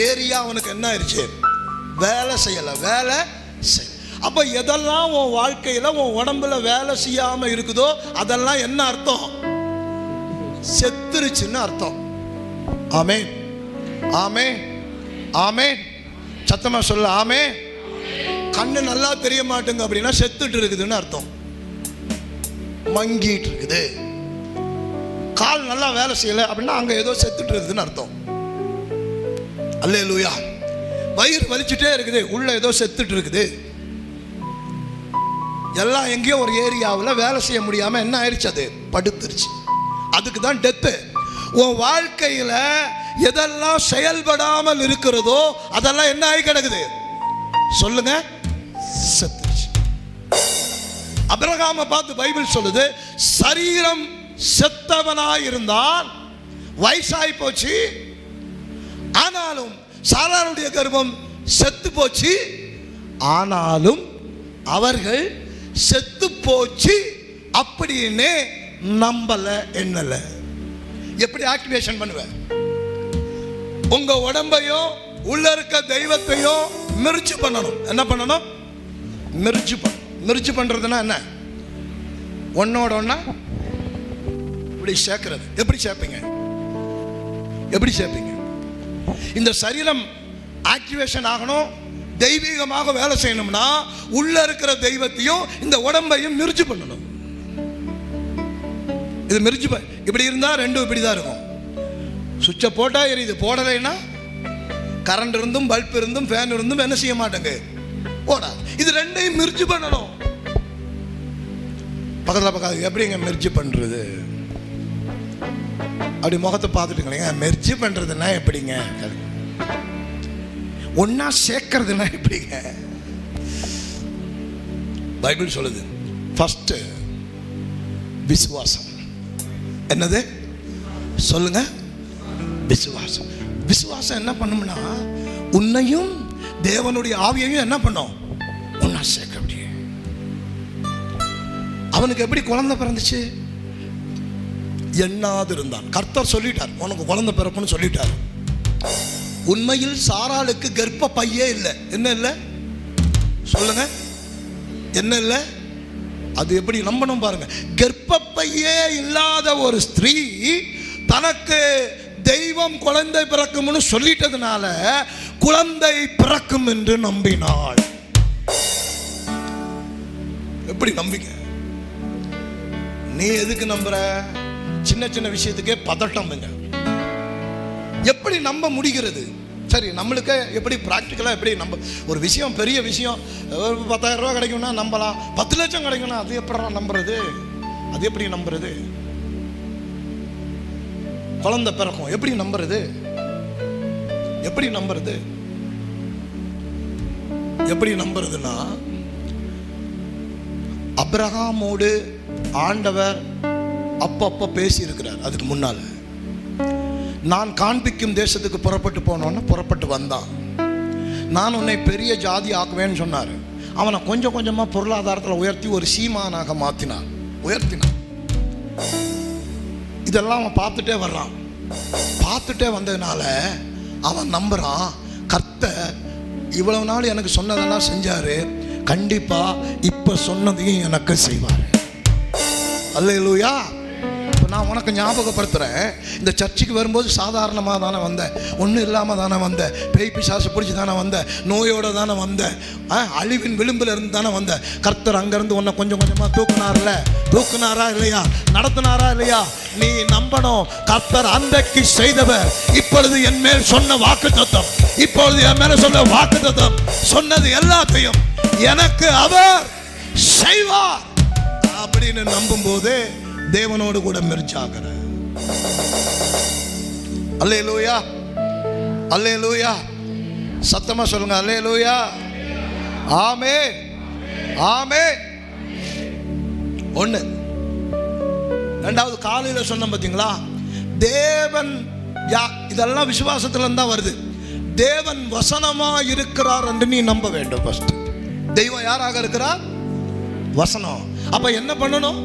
ஏரியா அவனுக்கு என்ன ஆயிடுச்சு? வேலை செய்யல. அப்ப எதெல்லாம் உன் வாழ்க்கையில உன் உடம்புல வேலை செய்யாம இருக்குதோ அதெல்லாம் என்ன அர்த்தம்? செத்துருச்சுன்னு அர்த்தம். ஆமென், ஆமென், ஆமென். சத்தமா சொல்ல ஆமென். கண்ணு நல்லா தெரிய மாட்டேங்க அப்படின்னா செத்துட்டு இருக்குதுன்னு அர்த்தம். மங்கிட்டு இருக்குது. கால் நல்லா வேலை செய்யல அப்படின்னா அங்க ஏதோ செத்துட்டு இருக்குதுன்னு அர்த்தம். அல்லேலூயா. வயிறு வலிச்சுட்டே இருக்குது, உள்ள ஏதோ செத்துட்டு இருக்குது. எல்லாம் எங்கேயோ ஒரு ஏரியாவில் வேலை செய்ய முடியாம என்ன ஆயிடுச்சு? அது படுத்துருச்சு. அதுக்கு தான் டெத்து. உன் வாழ்க்கையில எதெல்லாம் செயல்படாமல் இருக்கிறதோ அதெல்லாம் என்ன ஆகி கிடக்குது? சொல்லுங்க, செத்துருச்சு. ஆபிரகாமை பார்த்து பைபிள் சொல்லுது சரீரம் செத்தவனாயிருந்தான், வயசாகி போச்சு. ஆனாலும் சாராளுடைய கர்ப்பம் செத்து போச்சு. ஆனாலும் அவர்கள் செத்து போச்சு அப்படின்னு நம்பல, என்னல. எப்படி ஆக்டிவேஷன் பண்ணுவேன்? உங்க உடம்பையும் உள்ள இருக்க தெய்வத்தையும் மிர்ஜ் பண்ணணும். என்ன பண்ணணும்? மிர்ஜ் பண்ணணும். மிர்ஜ் பண்றதுன்னா என்ன? ஒன்னோட ஒன்னா இப்படி சேர்க்கிறது. எப்படி சேர்ப்பீங்க? எப்படி சேர்ப்பீங்க? இந்த சரீரம் ஆக்டிவேஷன் ஆகணும், தெய்வீகமாக வேலை செய்யணும்னா உள்ள இருக்கிற தெய்வத்தையும் இந்த உடம்பையும் மிர்ஜ் பண்ணணும். இது மிர்ஜ் இப்படி இருந்தா ரெண்டும் இப்படி தான் இருக்கும். சுவிட்சை போட்டா எரியுது, போடலைன்னா கரண்ட் இருந்தும் பல்ப் இருந்தும் ஃபேன் இருந்தும் என்ன செய்ய மாட்டேங்க, போடா. இது ரெண்டையும் மிர்ஜ் பண்ணணும். பக்கத்தில் பக்கத்து எப்படிங்க மிர்ஜ் பண்றது? அப்படி முகத்தை பார்த்துட்டுங்களேங்க, மெர்ஜ் பண்றதுன்னா எப்படிங்க? ஒன்னா சேர்க்கறதுன்னா எப்படிங்க? பைபிள் சொல்லுது, ஃபர்ஸ்ட் விசுவாசம். என்னது சொல்லுங்க? விசுவாசம். விசுவாசம் என்ன பண்ணும்னா உன்னையும் தேவனுடைய ஆவியையும் என்ன பண்ணும்? ஒன்னா சேர்க்க. அப்படியே அவனுக்கு எப்படி குழந்தை பிறந்துச்சு? எண்ணாது இருந்தான். கர்த்தர் சொல்லிட்டார், உனக்கு குழந்தை பிறப்புன்னு சொல்லிட்டார். உண்மையில் சாராளுக்கு கர்ப்ப பையே இல்லை. என்ன இல்லை சொல்லுங்க? என்ன இல்லை? அது எப்படி நம்பணும் பாருங்க. கர்ப்ப பையே இல்லாத ஒரு ஸ்திரீ தனக்கு தெய்வம் குழந்தை பிறக்கும்னு சொல்லிட்டதுனால குழந்தை பிறக்கும் என்று நம்பினாள். எப்படி நம்பிங்க? நீ எதுக்கு நம்புற? சின்ன சின்ன விஷயத்துக்கே பதட்டம். எப்படி நம்ப முடிகிறது? சரி, நம்மளுக்கு எப்படி பிராக்டிக்கலாக எப்படி நம்ப? ஒரு விஷயம், பெரிய விஷயம், 10,000 ரூபா கிடைக்கும்னா நம்பலாம். 10 லட்சம் கிடைக்கும்னா அது எப்படி நம்புறது? அது எப்படி நம்புறது? குழந்தை பிறக்கும் எப்படி நம்புறது? எப்படி நம்புறது? எப்படி நம்புறதுன்னா, அப்ரஹாமோடு ஆண்டவர் அப்பப்ப பேசி இருக்கிறார். அதுக்கு முன்னால நான் காண்பிக்கும் தேசத்துக்கு புறப்பட்டு போனோன்னு புறப்பட்டு வந்தான். நான் உன்னை பெரிய ஜாதி ஆக்குவேன்னு சொன்னார். அவனை கொஞ்சம் கொஞ்சமா பொருளாதாரத்தில் உயர்த்தி ஒரு சீமானாக மாத்தினான், உயர்த்தினான். இதெல்லாம் அவன் பார்த்துட்டே வர்றான். பார்த்துட்டே வந்ததுனால அவன் நம்புறான், கர்த்தர் இவ்வளவு நாள் எனக்கு சொன்னதெல்லாம் செஞ்சாரு, கண்டிப்பா இப்ப சொன்னதையும் எனக்கு செய்வார். அல்லேலூயா. நான் உனக்கு ஞாபகப்படுத்துறேன், இந்த சர்ச்சுக்கு வரும்போது சாதாரணமாக தானே வந்தேன், ஒன்றும் இல்லாமல் தானே வந்தேன், பேய் பிசாசு பிடிச்சி தானே வந்தேன், நோயோடு தானே வந்தேன், அழிவின் விளிம்பில் இருந்து தானே வந்தேன். கர்த்தர் அங்கேருந்து உன்னை கொஞ்சம் கொஞ்சமாக தூக்குனாரா இல்லையா? நடத்தினாரா இல்லையா? நீ நம்பணும், கர்த்தர் அன்றைக்கு செய்தவர் இப்பொழுது என் மேல் சொன்ன வாக்குத்தத்தம், இப்பொழுது என் மேல சொன்ன வாக்குத்தத்தம், சொன்னது எல்லாத்தையும் எனக்கு அவர் செய்வார் அப்படின்னு நம்பும் போது தேவனோடு கூட மெர்ஜாகிற. அல்லேலூயா, அல்லேலூயா. சத்தமா சொல்லுங்க, அல்லேலூயா. ஆமென், ஆமென். ஒண்ணு. ரெண்டாவது, காலையில சொன்ன பாத்தீங்களா, தேவன் இதெல்லாம் விசுவாசத்துல தான் வருது. தேவன் வசனமா இருக்கிறார் என்று நீ நம்ப வேண்டும். ஃபர்ஸ்ட் தெய்வம் யாராக இருக்கிறார்? வசனம். அப்ப என்ன பண்ணணும்?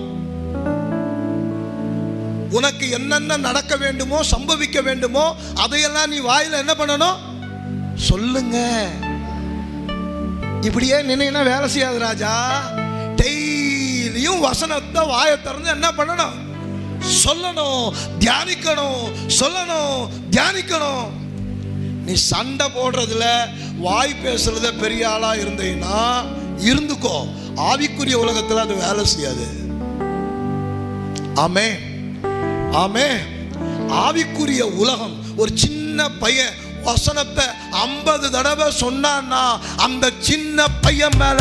உனக்கு என்னென்ன நடக்க வேண்டுமோ, சம்பவிக்க வேண்டுமோ, அதையெல்லாம் நீ வாயில என்ன பண்ணணும்? சொல்லுங்க. இப்படியே நினைனா வேலை செய்யாது ராஜா. டெய்லியும் வசனத்தை வாயை திறந்து என்ன பண்ணணும்? சொல்லணும், தியானிக்கணும், சொல்லணும், தியானிக்கணும். நீ சண்டை போடுறதுல, வாய் பேசுறத பெரிய ஆளா இருந்தீங்கன்னா இருந்துக்கோ, ஆவிக்குரிய உலகத்துல அது வேலை செய்யாது. ஆமென், ஆமென். ஆவிக்குரிய உலகம், ஒரு சின்ன பையன் வசனத்தை 50 தடவை சொன்னான்னா அந்த சின்ன பையன் மேல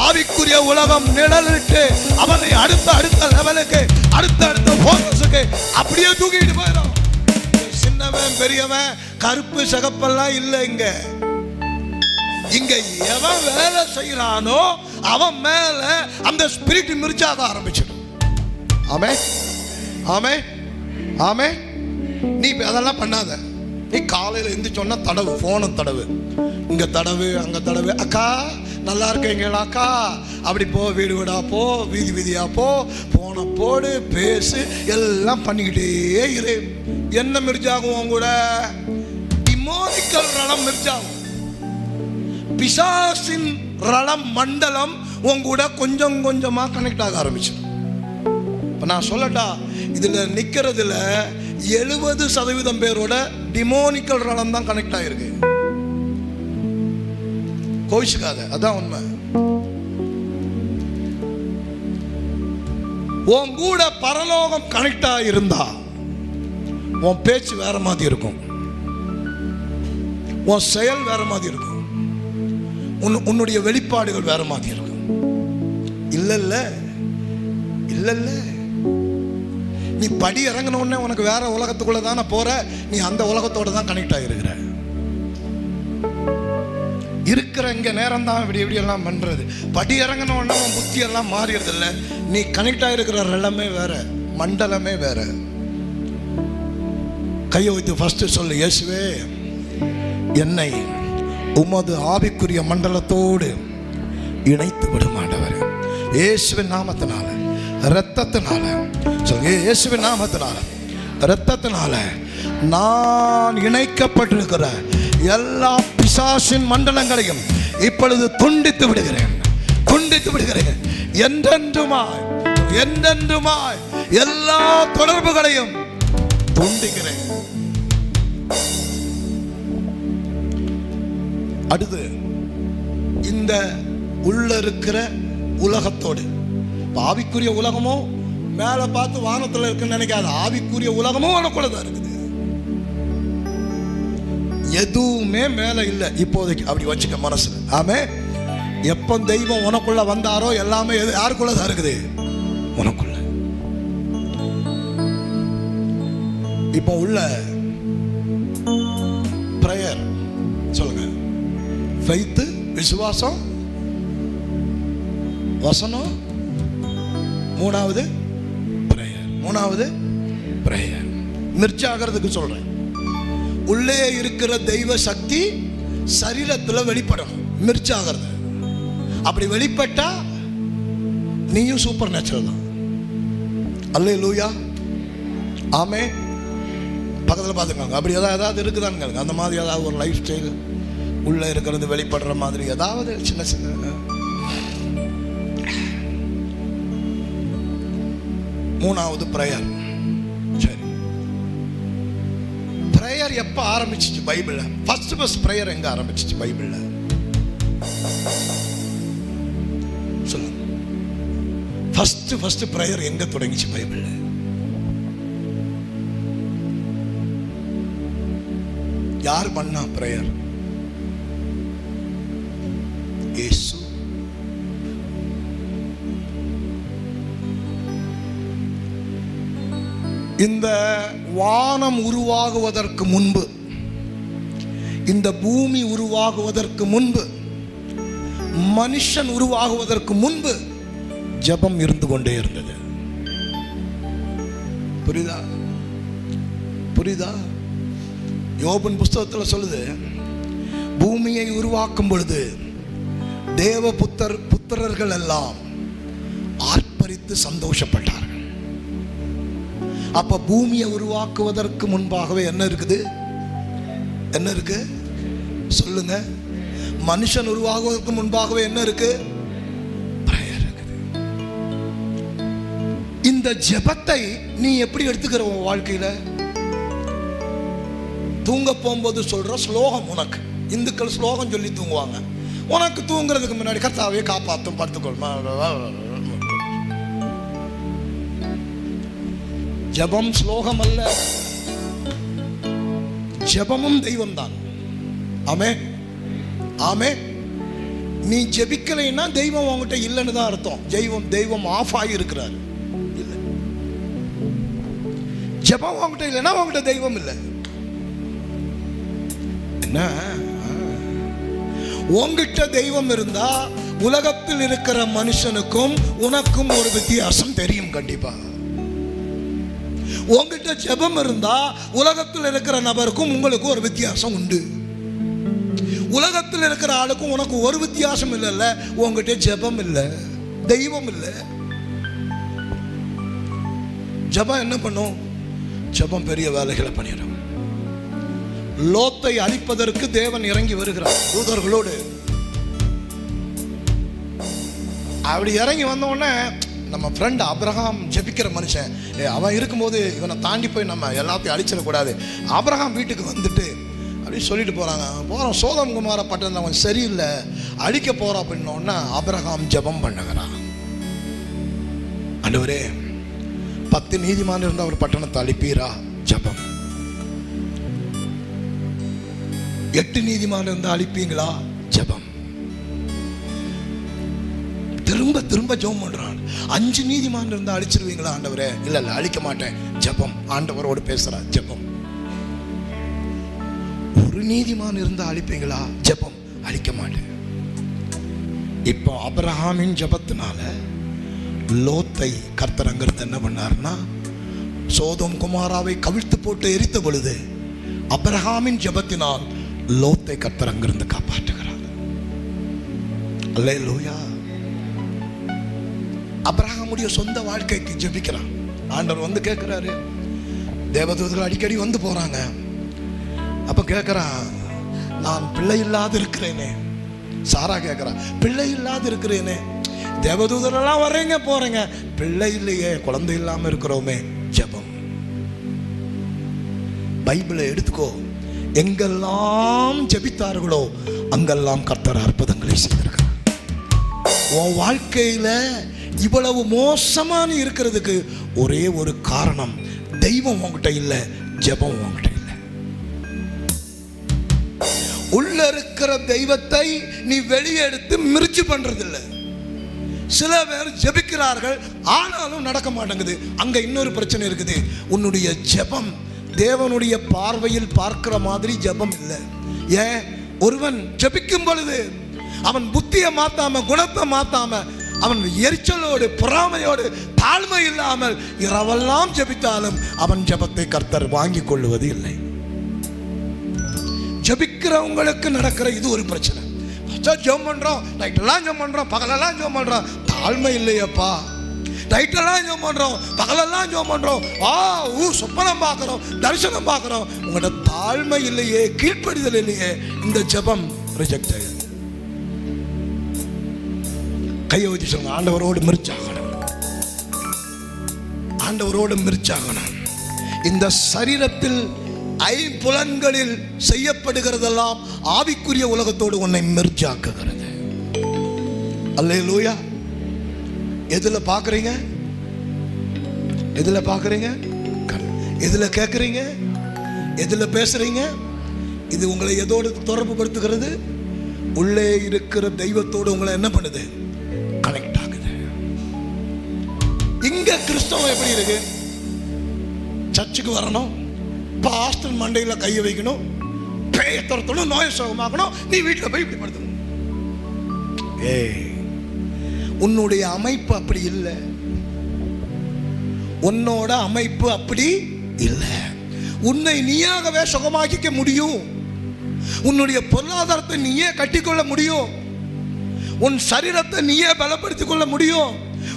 ஆவிக்குரிய உலகம் நிழலிட்டு அவனை அடுத்த லெவலுக்கு, அடுத்த போக்கஸுக்கு அப்படியே தூக்கிட்டு போயிடும். சின்னவன் பெரியவன் கருப்பு சிகப்பெல்லாம் இல்லை. இங்க எவன் வேலை செய்யறானோ அவன் மேல அந்த ஸ்பிரிட் மிர்ஜாக ஆரம்பிச்சிடும். ஆமென், ஆமென், ஆமென். நீ அதெல்லாம் பண்ணாத. நீ காலையில் எந்திரிச்சோன்னா தடவு, போன தடவு, இங்க தடவு, அங்க தடவு. அக்கா நல்லா இருக்கீங்களா அக்கா? அப்படி போ, வீடு வீடா போ, வீதி வீதியா போ, போன போடு, பேசு, எல்லாம் பண்ணிக்கிட்டே இரு. என்ன மிர்ஜாகும்? கூட டிமோனிக்கல் ரணம் மிர்ஜாகும். பிசாசின் ரளம் மண்டலம் உங்க கூட கொஞ்சம் கொஞ்சமா கனெக்ட் ஆக ஆரம்பிச்சு. இப்ப நான் சொல்லட்டா, இதுல நிக்கிறதுல 70% பேரோட டிமோனிக்கல் ரளம் தான் கனெக்ட் ஆயிருக்கு. கோவிச்சுக்காத, அதான் உண்மை. உன் கூட பரலோகம் கனெக்ட் ஆகிருந்தா உன் பேச்சு வேற மாதிரி இருக்கும், உன் செயல் வேற மாதிரி இருக்கும், உன்னுடைய வெளிப்பாடுகள் வேற மாதிரி இருக்கும். இல்ல நீ படி இறங்கின உடனே உனக்கு வேற உலகத்துக்குள்ள தானே போற, நீ அந்த உலகத்தோட தான் கனெக்ட் ஆகிருக்கிற. இருக்கிற இங்க நேரம் தான் இப்படி எல்லாம் பண்றது. படி இறங்கின உடனே உன் புத்தி எல்லாம் மாறிடுது இல்லை. நீ கனெக்ட் ஆகிருக்கிற நிலமே வேற, மண்டலமே வேற. கையை வைத்து ஃபர்ஸ்ட் சொல்லு, இயேசுவே என்னை உமது ஆவிக்குரிய மண்டலத்தோடு இணைத்து விடும் ஆண்டவரே. இயேசுவின் நாமத்தினால, இரத்தத்தினால சொல்லுங்க, இயேசுவின் நாமத்தினால, இரத்தத்தினால நான் இணைக்கப்பட்டிருக்கிற எல்லா பிசாசின் மண்டலங்களையும் இப்பொழுது துண்டித்து விடுகிறேன், துண்டித்து விடுகிறேன். என்றென்றுமாய் என்றென்றுமாய் எல்லா தொடர்புகளையும் துண்டிக்கிறேன். அடுத்து இந்த உள்ள இருக்கிற உலகத்தோடு, ஆவிக்குரிய உலகமும் மேல பார்த்து வானத்துல இருக்குன்னு நினைக்காத, ஆவிக்குரிய உலகமும் உனக்குள்ளதான் இருக்குது. எதுவுமே மேல இல்லை இப்போதைக்கு, அப்படி வச்சுக்க மனசுல. ஆமே, எப்ப தெய்வம் உனக்குள்ள வந்தாரோ எல்லாமே யாருக்குள்ளதான் இருக்குது, உனக்குள்ள. இப்போ உள்ள பிரேயர் சொல்லுங்க, ஃபெய்த் விசுவாசம், வசனம், மூணாவது பிரேயர். மூணாவது பிரேயர். மிர்ச்சி ஆகிறதுக்கு சொல்றேன். உள்ளே இருக்கிற தெய்வ சக்தி சரீரத்தில் வெளிப்படணும், மிர்ச்சி ஆகிறது. அப்படி வெளிப்பட்டா நீயும் சூப்பர் நேச்சுரல் தான். அல்லேலூயா, ஆமே. பக்கத்தில் பார்த்துக்கோங்க, அப்படி ஏதாவது இருக்குதான்னு அந்த மாதிரி ஏதாவது ஒரு லைஃப் ஸ்டைல் உள்ள இருக்கிறது வெளிப்படுற மாதிரி ஏதாவது சின்ன சின்ன. மூணாவது பிரேயர். சரி, பிரேயர் எப்ப ஆரம்பிச்சிச்சு பைபிள்ல? ஃபர்ஸ்ட் பிரேயர் எங்க ஆரம்பிச்சிச்சு பைபிள்ல? சொல்லுங்க, ஃபர்ஸ்ட் பிரேயர் எங்க தொடங்கிச்சு பைபிள்ல? யார் பண்ணா பிரேயர்? இயேசு. இந்த வானம் உருவாகுவதற்கு முன்பு, இந்த பூமி உருவாகுவதற்கு முன்பு, மனுஷன் உருவாகுவதற்கு முன்பு ஜெபம் இருந்து கொண்டே இருந்தது. புரியுதா? புரியுதா? யோபின் புஸ்தகத்தில் சொல்லுது, பூமியை உருவாக்கும் பொழுது தேவ புத்திரர்கள் எல்லாம் ஆர்ப்பரித்து சந்தோஷப்பட்டார்கள். அப்ப பூமியை உருவாக்குவதற்கு முன்பாகவே என்ன இருக்குது? என்ன இருக்கு சொல்லுங்க? மனுஷன் உருவாகுவதற்கு முன்பாகவே என்ன இருக்கு? பிரேயர் இருக்குது. இந்த ஜெபத்தை நீ எப்படி எடுத்துக்கிற உன் வாழ்க்கையில? தூங்க போகும்போது சொல்ற ஸ்லோகம் உனக்கு. இந்துக்கள் ஸ்லோகம் சொல்லி தூங்குவாங்க. உனக்கு தூங்குறதுக்கு முன்னாடி கர்த்தாவே காப்பாத்தும் படுத்துக்கொள்மா. ஜெபம் ஸ்லோகம் அல்ல, ஜெபமும் தெய்வம் தான். ஆமே, ஆமே. நீ ஜெபிக்கலைன்னா தெய்வம் உங்ககிட்ட இல்லைன்னு தான் அர்த்தம். தெய்வம் ஆஃப் ஆகி இருக்கிறார். இல்லை, ஜெபம் உங்ககிட்ட இல்லைன்னா உங்ககிட்ட தெய்வம் இல்லை. என்ன, உங்ககிட்ட தெய்வம் இருந்தா உலகத்தில் இருக்கிற மனுஷனுக்கும் உனக்கும் ஒரு வித்தியாசம் தெரியும். கண்டிப்பா உங்ககிட்ட ஜெபம் இருந்தா உலகத்தில் இருக்கிற நபருக்கும் உங்களுக்கும் ஒரு வித்தியாசம் உண்டு. உலகத்தில் இருக்கிற ஆளுக்கும் உனக்கு ஒரு வித்தியாசம் இல்லைல்ல. உங்ககிட்ட ஜெபம் இல்லை, தெய்வம் இல்லை. ஜெபம் என்ன பண்ணும்? ஜெபம் பெரிய வேலைகளை பண்ணிடும். லோத்தை அழிப்பதற்கு தேவன் இறங்கி வருகிறார் தூதர்களோடு. அப்படி இறங்கி வந்த உடனே நம்ம ஃப்ரெண்ட் ஆபிரகாம் ஜெபிக்கிற மனுஷன், அவன் இருக்கும்போது இவனை தாண்டி போய் நம்ம எல்லாத்தையும் அழிச்சிடக்கூடாது. ஆபிரகாம் வீட்டுக்கு வந்துட்டு அப்படின்னு சொல்லிட்டு போகிறாங்க. போகிறோம், சோதம் குமார பட்டணம் அவன் சரியில்லை, அழிக்க போகிறான் அப்படின்னோடனே ஆபிரகாம் ஜெபம் பண்ணுகிறான். ஆண்டவரே, 10 நீதிமான் இருந்தால் ஒரு பட்டணத்தை அழிப்பீரா? ஜெபம். 8 நீதிமான் இருந்தால் அழிப்பீங்களா? ஜெபம். திரும்ப திரும்ப ஜெபம் பண்றான். 5 நீதிமான் இருந்தால் அழிச்சிருவீங்களா ஆண்டவரே? இல்ல இல்ல, அழிக்க மாட்டேன். ஜெபம். ஆண்டவரோடு பேசுறான். ஜெபம். 1 நீதிமான் இருந்தால் அழிப்பீங்களா? ஜெபம். அழிக்க மாட்டேன். இப்போ ஆபிரகாமின் ஜெபத்தினால லோத்தை கர்த்தர் அங்கிருந்து என்ன பண்ணார்னா, சோதோம் குமாராவை கவிழ்த்து போட்டு எரித்த பொழுது ஆபிரகாமின் ஜெபத்தினால் லோத்தை கர்த்தர் அங்கிருந்து காப்பாற்றுகிறார். அல்லேலூயா. ஆபிரகாமுடைய சொந்த வாழ்க்கைக்கு ஜெபிக்கிறான். ஆண்டவர் வந்து கேட்கிறாரு, தேவதூதர்கள் அடிக்கடி வந்து போறாங்க. அப்ப கேட்கிறான், நான் பிள்ளை இல்லாது இருக்கிறேனே. சாரா கேட்கிறான், பிள்ளை இல்லாது இருக்கிறேனே, தேவதூதரெல்லாம் வர்றீங்க போறீங்க, பிள்ளை இல்லையே, குழந்தை இல்லாம இருக்கிறோமே. ஜெபம். பைபிளை எடுத்துக்கோ, எங்கெல்லாம் ஜெபித்தார்களோ அங்கெல்லாம் கர்த்தர் அற்புதங்களை செய்திருக்கிறார். உன் வாழ்க்கையில இவ்வளவு மோசமான இருக்கிறதுக்கு ஒரே ஒரு காரணம், தெய்வம் உன்கிட்ட இல்லை, ஜெபம் உன்கிட்ட இல்லை. உள்ள இருக்கிற தெய்வத்தை நீ வெளியே எடுத்து மிர்ச்சி பண்றதில்லை. சில பேர் ஜெபிக்கிறார்கள், ஆனாலும் நடக்க மாட்டேங்குது. அங்க இன்னொரு பிரச்சனை இருக்குது. உன்னுடைய ஜெபம் தேவனுடைய பார்வையில் பார்க்கிற மாதிரி ஜெபம் இல்லை. ஏன்? ஒருவன் ஜெபிக்கும் பொழுது அவன் புத்தியை மாத்தாம, குணத்தை மாத்தாம, அவன் எரிச்சலோடு, பொறாமையோடு, தாழ்மை இல்லாமல் இரவெல்லாம் ஜெபித்தாலும் அவன் ஜெபத்தை கர்த்தர் வாங்கி கொள்ளுவது இல்லை. ஜெபிக்கிறவங்களுக்கு நடக்கிற இது ஒரு பிரச்சனை. ஜெபம் பண்றோம், நைட்டெல்லாம் ஜெபம் பண்றோம், பகலெல்லாம் ஜெபம் பண்றோம், தாழ்மை இல்லையப்பா. நைட்டெல்லாம் ஜெபம் பண்றோம், பகலெல்லாம் ஜெபம் பண்றோம், சொப்பனம் பார்க்கிறோம், தரிசனம் பார்க்கிறோம், உங்களோட தாழ்மை இல்லையே, கீழ்ப்படிதல் இல்லையே, இந்த ஜெபம் ரிஜெக்ட் ஆகுது. கையை வச்சு சொல்லுங்க, ஆண்டவரோடு மிர்ச்சாகணும், ஆண்டவரோடு மிர்ச்சாகணும். இந்த சரீரத்தில் 5 புலன்களில் செய்யப்படுகிறதெல்லாம் ஆவிக்குரிய உலகத்தோடு உன்னை மிர்ச்சாக்குகிறது. அல்லேலூயா. எதுல பாக்குறீங்க? எதுல பாக்குறீங்க? எதுல கேட்குறீங்க? எதுல பேசுறீங்க? இது உங்களை எதோடு தொடர்பு படுத்துகிறது? உள்ளே இருக்கிற தெய்வத்தோடு உங்களை என்ன பண்ணுது? கனெக்ட் ஆகுது. இங்க கிறிஸ்தவம் எப்படி இருக்கு? சர்ச்சுக்கு வரணும், பாஸ்டர் மண்டையில கையை வைக்கணும், பேய துரத்தணும், நோயை சுகமாக்கணும், நீ வீட்டில் போய் இப்படி படுத்தணும். உன்னுடைய அமைப்பு அப்படி இல்லை. உன்னோட அமைப்பு அப்படி இல்லை. உன்னை நீயாகவே சுகமாக்கிக்க முடியும். உன்னுடைய பொருளாதாரத்தை நீயே கட்டிக்கொள்ள முடியும். உன் சரீரத்தை நீயே பலப்படுத்திக் கொள்ள முடியும்.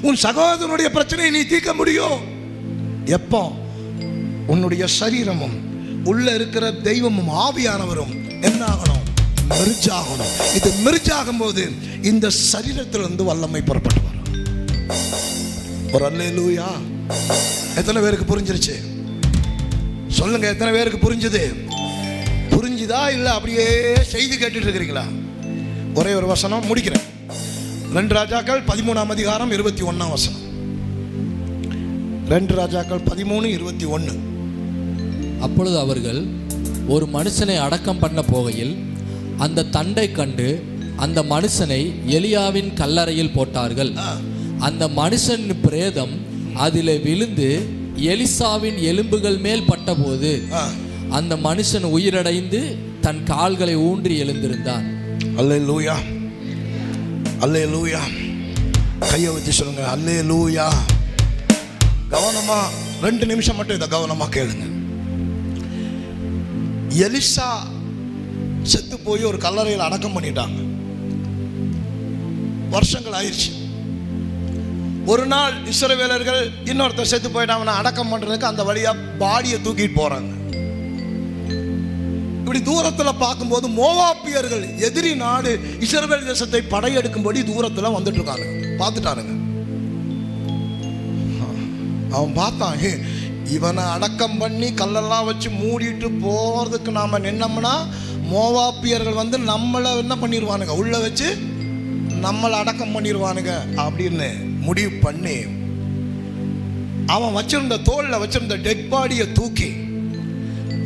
உன் சகோதரனுடைய பிரச்சனையை நீ தீர்க்க முடியும். எப்போ? உன்னுடைய சரீரமும் உள்ள இருக்கிற தெய்வமும் ஆவியானவரும் என்ன ஆகணும்? மெர்ஜாகணும். இது மெர்ஜாகும் போது இந்த சரீரத்திலிருந்து வல்லமை புறப்பட்டு வரும். ஒரு அல்லேலூயா. எத்தனை பேருக்கு புரிஞ்சிருச்சு? சொல்லுங்க, எத்தனை பேருக்கு புரிஞ்சுது? புரிஞ்சுதா? இல்ல அப்படியே செய்தி கேட்டுட்டு இருக்கிறீங்களா? ஒரே ஒரு வசனம் முடிக்கிறேன். 2 ராஜாக்கள் 13ஆம் அதிகாரம் 21ஆம் வசனம். 2 ராஜாக்கள் 13:21. அப்பொழுது அவர்கள் ஒரு மனுஷனை அடக்கம் பண்ண போகையில் அந்த தண்டை கண்டு அந்த மனுஷனை எலியாவின் கல்லறையில் போட்டார்கள். அந்த மனுஷன் பிரேதம் அதிலே விழுந்து எலிசாவின் எலும்புகள் மேல் பட்டபோது அந்த மனுஷன் உயிரடைந்து தன் கால்களை ஊன்றி எழுந்திருந்தான். அல்லேலூயா, அல்லேலூயா. கையை வச்சு சொல்லுங்க, அல்லேலூயா. கவனமா 2 நிமிஷம் மட்டும் இதை கவனமா கேளுங்க. எலிசா செத்து போய் ஒரு கல்லறையில் அடக்கம் பண்ணிட்டாங்க. வருஷங்கள் ஆயிடுச்சு. ஒரு நாள் இஸ்ரவேலர்கள் இன்னொருத்தர் செத்து போயிட்டாங்க, அடக்கம் பண்றதுக்கு அந்த வழியா பாடியை தூக்கிட்டு போறாங்க. இப்படி தூரத்தில் பார்க்கும்போது மோவாப்பியர்கள் எதிரி நாடு இஸ்ரவேல் தேசத்தை படையெடுக்கும்படி தூரத்தில் வந்துட்டு இருக்காங்க. பார்த்துட்டானுங்க. அவன் பார்த்தான், இவனை அடக்கம் பண்ணி கல்லெல்லாம் வச்சு மூடிட்டு போறதுக்கு நாம நின்னோம்னா மோவாப்பியர்கள் வந்து நம்மளை என்ன பண்ணிடுவானுங்க, உள்ள வச்சு நம்மளை அடக்கம் பண்ணிடுவானுங்க அப்படின்னு முடிவு பண்ணி அவன் வச்சிருந்த தோளில் வச்சிருந்த டெட் பாடியை தூக்கி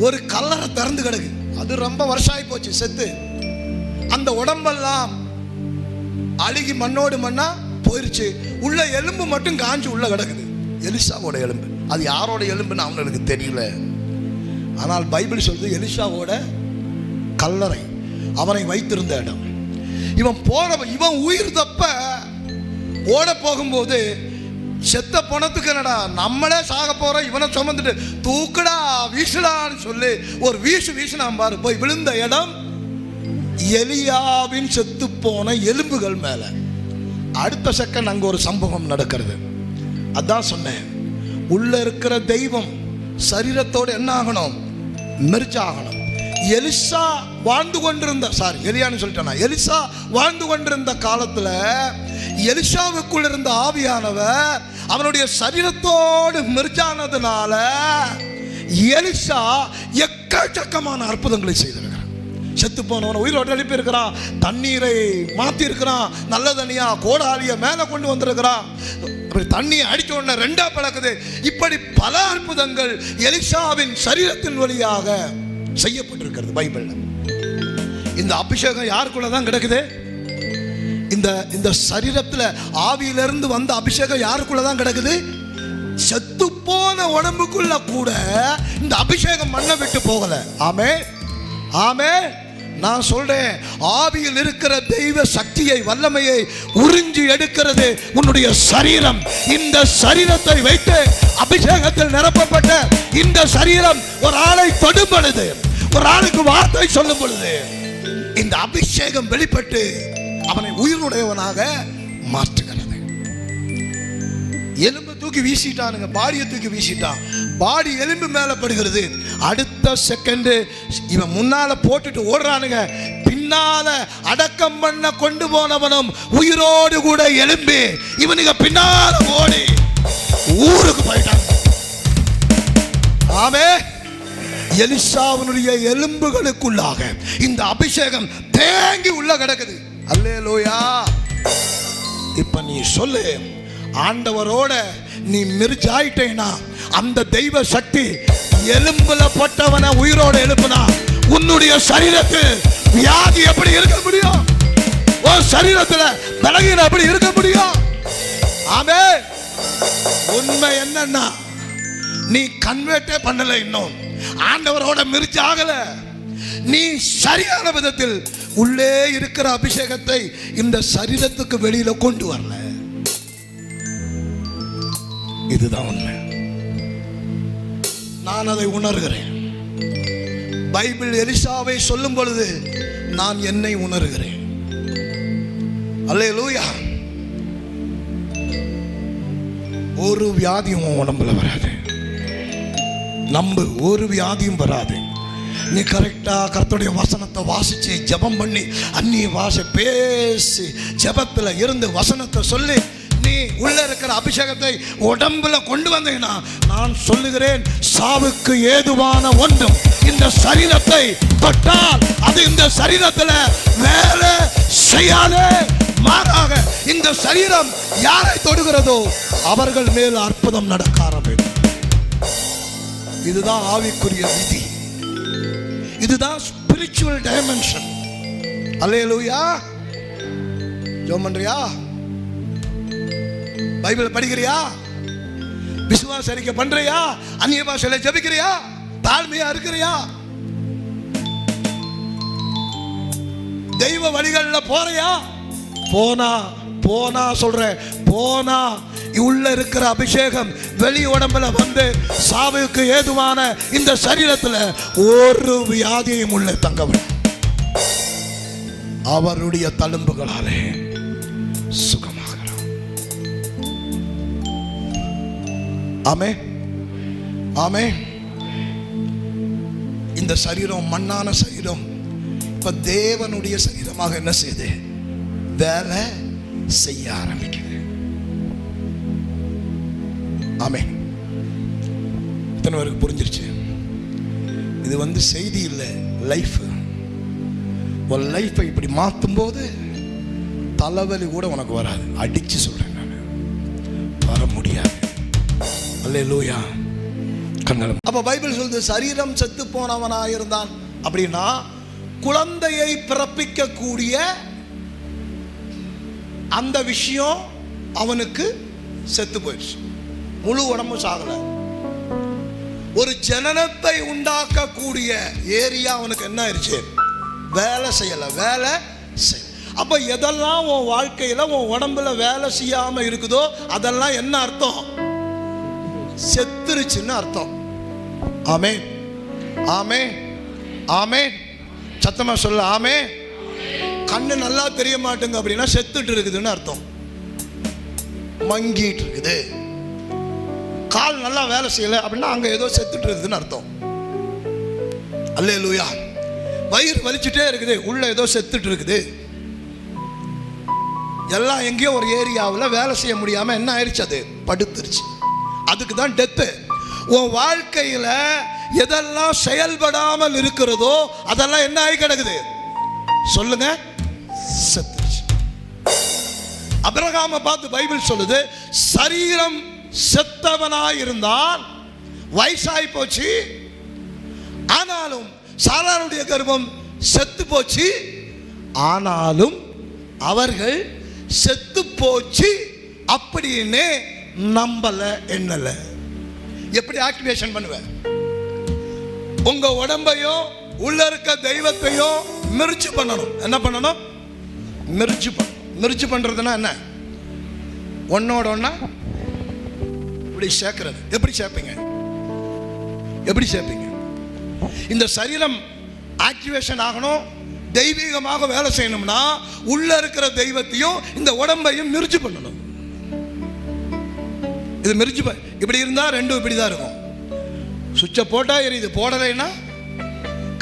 ஒரு கல்லறை திறந்து கிடக்கு. அது ரொம்ப வருஷம் ஆகி போச்சு செத்து. அந்த உடம்பெல்லாம் அழுகி மண்ணோடு மண்ணா போயிருச்சு. உள்ள எலும்பு மட்டும் காஞ்சு உள்ள கிடக்குது. எலிசாவோட எலும்பு. அது யாரோட எலும்புன்னு அவனுக்கு தெரியல. ஆனால் பைபிள் சொல்லுது எலிசாவோட கல்லறை, அவனை வைத்திருந்த இடம். இவன் உயிர் தப்ப ஓட போகும்போது செத்த பணத்துக்கு என்னடா நம்மளே சாக போறோம், இவனை சுமந்துட்டு தூக்குடா வீசுடான்னு சொல்லி ஒரு வீசினான் பாரு. போய் விழுந்த இடம் எலியாவின் செத்து போன எலும்புகள் மேல. அடுத்த செகண்ட் அங்க ஒரு சம்பவம் நடக்கிறது. அதான் சொன்னேன், உள்ள இருக்கிற தெய்வம் சரீரத்தோடு என்ன ஆகணும், மெர்ஜ் ஆகணும். எலிசா வாழ்ந்து கொண்டிருந்த காலத்துல எலிசாவுக்குள் இருந்த ஆவியானவர் அவனுடைய சரீரத்தோடு மெர்ஜானதுனால எலிசா எக்கச்சக்கமான அற்புதங்களை செய்திருக்கிறான். செத்து போனவன் உயிரோடு எழுப்பி இருக்கிறான், தண்ணீரை மாத்தி இருக்கிறான், நல்ல தண்ணியா கோடாலிய மேல கொண்டு வந்திருக்கிறான், தண்ணியை அடிச்ச உடனே ரெண்டா பழக்குது. இப்படி பல அற்புதங்கள் எலிசாவின் சரீரத்தின் வழியாக செய்யப்பட்டிருக்கிறது பைபிள்ல. இந்த அபிஷேகம் யாருக்குள்ளதான் கிடக்குது? இந்த சரீரத்துல ஆவியிலிருந்து வந்த அபிஷேகம் யாருக்குள்ளதான் கிடக்குது? செத்து போன உடம்புக்குள்ள கூட இந்த அபிஷேகம் மண்ணை விட்டு போகல. ஆமே ஆமே. நான் சொல்றேன், ஆவியில் இருக்கிற தெய்வ சக்தியை வல்லமையை உறிஞ்சி எடுக்கிறது உன்னுடைய சரீரம். இந்த சரீரத்தை வைத்து அபிஷேகத்தில் நிரப்பப்பட்ட இந்த சரீரம் ஒரு ஆளை தொடும் பொழுது, ஒரு ஆளுக்கு வார்த்தை சொல்லும் பொழுது இந்த அபிஷேகம் வெளிப்பட்டு அவனை உயிருடையவனாக மாற்றுகிறது. எலும்பு தூக்கி வீசிட்டானுங்க, பாடியை தூக்கி வீசிட்டான். பாடி எலும்பு மேல படுகிறது. அடுத்த செகண்ட் இவன் முன்னால போட்டுட்டு ஓடுறானுங்க. பின்னால அடக்கம் பண்ண கொண்டு போனவனும் உயிரோடு கூட எலும்பி இவனுக்கு பின்னால ஓடி ஊருக்கு போயிட்டான். ஆமே. எலிசாவினுடைய எலும்புகளுக்குள்ளாக இந்த அபிஷேகம் தேங்கி உள்ள கிடக்குது. அல்லேலூயா. இப்ப நீ சொல்லு, ஆண்டவரோட நீ மிர்ஜாயிட்டேனா அந்த தெய்வ சக்தி எலும்புல பட்டவனை உயிரோட எழுப்புனா உன்னுடைய சரீரத்தில் வியாதி எப்படி இருக்க முடியும்? ஒரு சரீரத்துல பலகீனம் எப்படி இருக்க முடியும்? ஆமே. உண்மை என்னன்னா, நீ கன்வெர்ட்டே பண்ணல, இன்னும் ஆண்டவரோட மிர்ஜ் ஆகல. நீ சரியான விதத்தில் உள்ளே இருக்கிற அபிஷேகத்தை இந்த சரீரத்துக்கு வெளியில கொண்டு வரல. இதுதான் உண்மை. நான் அதை உணர்கிறேன். பைபிள் எலிசாவை சொல்லும் பொழுது நான் என்னை உணர்கிறேன். அல்லேலூயா. ஒரு வியாதியும் உடம்புல வராது. நம்பு, ஒரு வியாதியும் வராது. நீ கரெக்டா கர்த்தருடைய வசனத்தை வாசிச்சு ஜெபம் பண்ணி அந்நிய பாஷை பேசி ஜெபத்துல இருந்து வசனத்தை சொல்லி நீ உள்ள இருக்கிற அபிஷேகத்தை உடம்புல கொண்டு வந்தீங்கன்னா, நான் சொல்லுகிறேன், சாவுக்கு ஏதுவான ஒன்றும் இந்த சரீரத்தை தொட்டால் அது இந்த சரீரத்துல வேலை செய்யாதே. மாறாக இந்த சரீரம் யாரை தொடுகிறதோ அவர்கள் மேல் அற்புதம் நடக்க ஆரம்பிக்கும். இதுதான் ஆவிக்குரிய விதி. இதுதான் ஸ்பிரிச்சுவல் டைமென்ஷன். அல்லேலூயா. ஜெபம் பண்றியா? பைபிள் படிக்கிறியா? விசுவாச அறிக்கை பண்றியா? அந்நிய பாஷையில ஜெபிக்கிறியா? தாழ்மையா இருக்கிறியா? தெய்வ வழிகள்ல போறியா? போனா சொல்றேன், போனா உள்ள இருக்கிற அபிஷேகம் வெளி உடம்புல வந்து சாவுக்கு ஏதுவான இந்த சரீரத்துல ஒரு வியாதியும் உள்ள தங்கவில்லை. அவருடைய தழும்புகளாலே சுகமாகிறார். ஆமே ஆமே. இந்த சரீரம், மண்ணான சரீரம் இப்ப தேவனுடைய சரீரமாக என்ன செய்யுது? வேலை செய்ய ஆரம்பிக்குது. ஆமென். இத்தனை பேருக்கு புரிஞ்சிருச்சு? இது செய்தி இல்லை, லைஃப். ஒரு லைஃபை இப்படி மாற்றும் போது தலைவலி கூட உனக்கு வராது. அடிச்சு சொல்றேன், நான் வர முடியாது. அல்லேலூயா. கண்ணலம். அப்ப பைபிள் சொல்லுது, சரீரம் செத்து போனவனாயிருந்தான் அப்படின்னா குழந்தையை பிறப்பிக்க கூடிய அந்த விஷயம் அவனுக்கு செத்து போயிடுச்சு. முழு உடம்பு சாகல. ஒரு ஜனனத்தை உண்டாக்கக்கூடிய ஏரியா அவனுக்கு என்ன ஆயிடுச்சு? வேலை செய்யல, வேலை செய்ய. அப்ப எதெல்லாம் உன் வாழ்க்கையில உன் உடம்புல வேலை செய்யாம இருக்குதோ அதெல்லாம் என்ன அர்த்தம்? செத்துருச்சுன்னு அர்த்தம். ஆமென், ஆமென், ஆமென். சத்தமா சொல்ல ஆமென். கண்ணு நல்லா தெரிய மாட்டேங்க அப்படின்னா செத்துட்டு இருக்குதுன்னு அர்த்தம். மங்கிட்டு இருக்குது. கால் நல்லா வேலை செய்யல அப்படின்னா அங்க ஏதோ செத்துட்டு இருக்குதுன்னு அர்த்தம். அல்லேலூயா. வயிறு வலிச்சுட்டே இருக்குது, உள்ள ஏதோ செத்துட்டு இருக்குது. எல்லாம் எங்கேயோ ஒரு ஏரியாவில் வேலை செய்ய முடியாம என்ன ஆயிடுச்சு? அது படுத்துருச்சு. அதுக்கு தான் டெத்து. உன் வாழ்க்கையில எதெல்லாம் செயல்படாமல் இருக்கிறதோ அதெல்லாம் என்ன ஆகி கிடக்குது? சொல்லுங்க, செத்துருச்சு. ஆபிரகாமை பார்த்து பைபிள் சொல்லுது, சரீரம் செத்தவனாயிருந்தான், வயசாகி போச்சு, ஆனாலும் சாராளுடைய கர்ப்பம் செத்து போச்சு, ஆனாலும் அவர்கள் செத்து போச்சு அப்படின்னு நம்பல, எண்ணல. எப்படி ஆக்டிவேஷன் பண்ணுவேன்? உங்க உடம்பையும் உள்ள இருக்க தெய்வத்தையும் மிர்ஜ் பண்ணணும். என்ன பண்ணணும்? மிர்ஜ் பண்ணணும். மிர்ஜ் பண்றதுன்னா என்ன? ஒன்னோட ஒன்னா இப்படி சேர்க்கிறது. எப்படி சேர்ப்பீங்க? எப்படி சேர்ப்பீங்க? இந்த சரீரம் ஆக்டிவேஷன் ஆகணும், தெய்வீகமாக வேலை செய்யணும்னா உள்ள இருக்கிற தெய்வத்தையும் இந்த உடம்பையும் மிர்ஜ் பண்ணணும். இது மிர்ஜ் இப்படி இருந்தா ரெண்டும் இப்படி தான் இருக்கும். சுவிட்சை போட்டா எரியுது, போடலைன்னா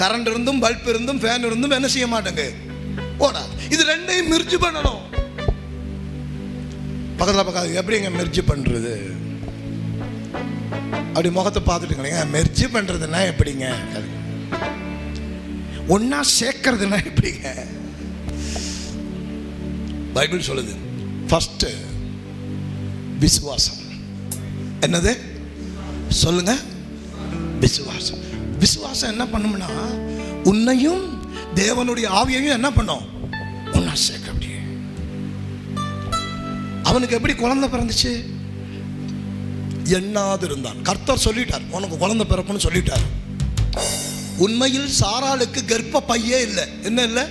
கரண்ட் இருந்தும் பல்ப் இருந்தும் ஃபேன் இருந்தும் என்ன செய்ய மாட்டேங்க, போடாது. இது ரெண்டையும் மிர்ஜ் பண்ணணும். பக்கத்தில் பக்கத்து எப்படிங்க மிர்ஜ் பண்றது? அப்படி முகத்தை பார்த்துட்டுங்க. மெர்ஜ் பண்றதுன்னா எப்படிங்க? ஒன்னா சேர்க்கறதுன்னா எப்படிங்க? பைபிள் சொல்லுது, ஃபர்ஸ்ட் விசுவாசம். என்னது? சொல்லுங்க, விசுவாசம். விசுவாசம் என்ன பண்ணும்னா உன்னையும் தேவனுடைய ஆவியையும் என்ன பண்ணும்? ஒன்னா சேர்க்க. அப்படியே அவனுக்கு எப்படி குழந்தை பிறந்துச்சு? எண்ணாது இருந்தான். கர்த்தர் சொல்லிட்டார், உனக்கு குழந்தை பிறப்புன்னு சொல்லிட்டார். உண்மையில் சாராளுக்கு கர்ப்ப பையே இல்லை. என்ன இல்லை?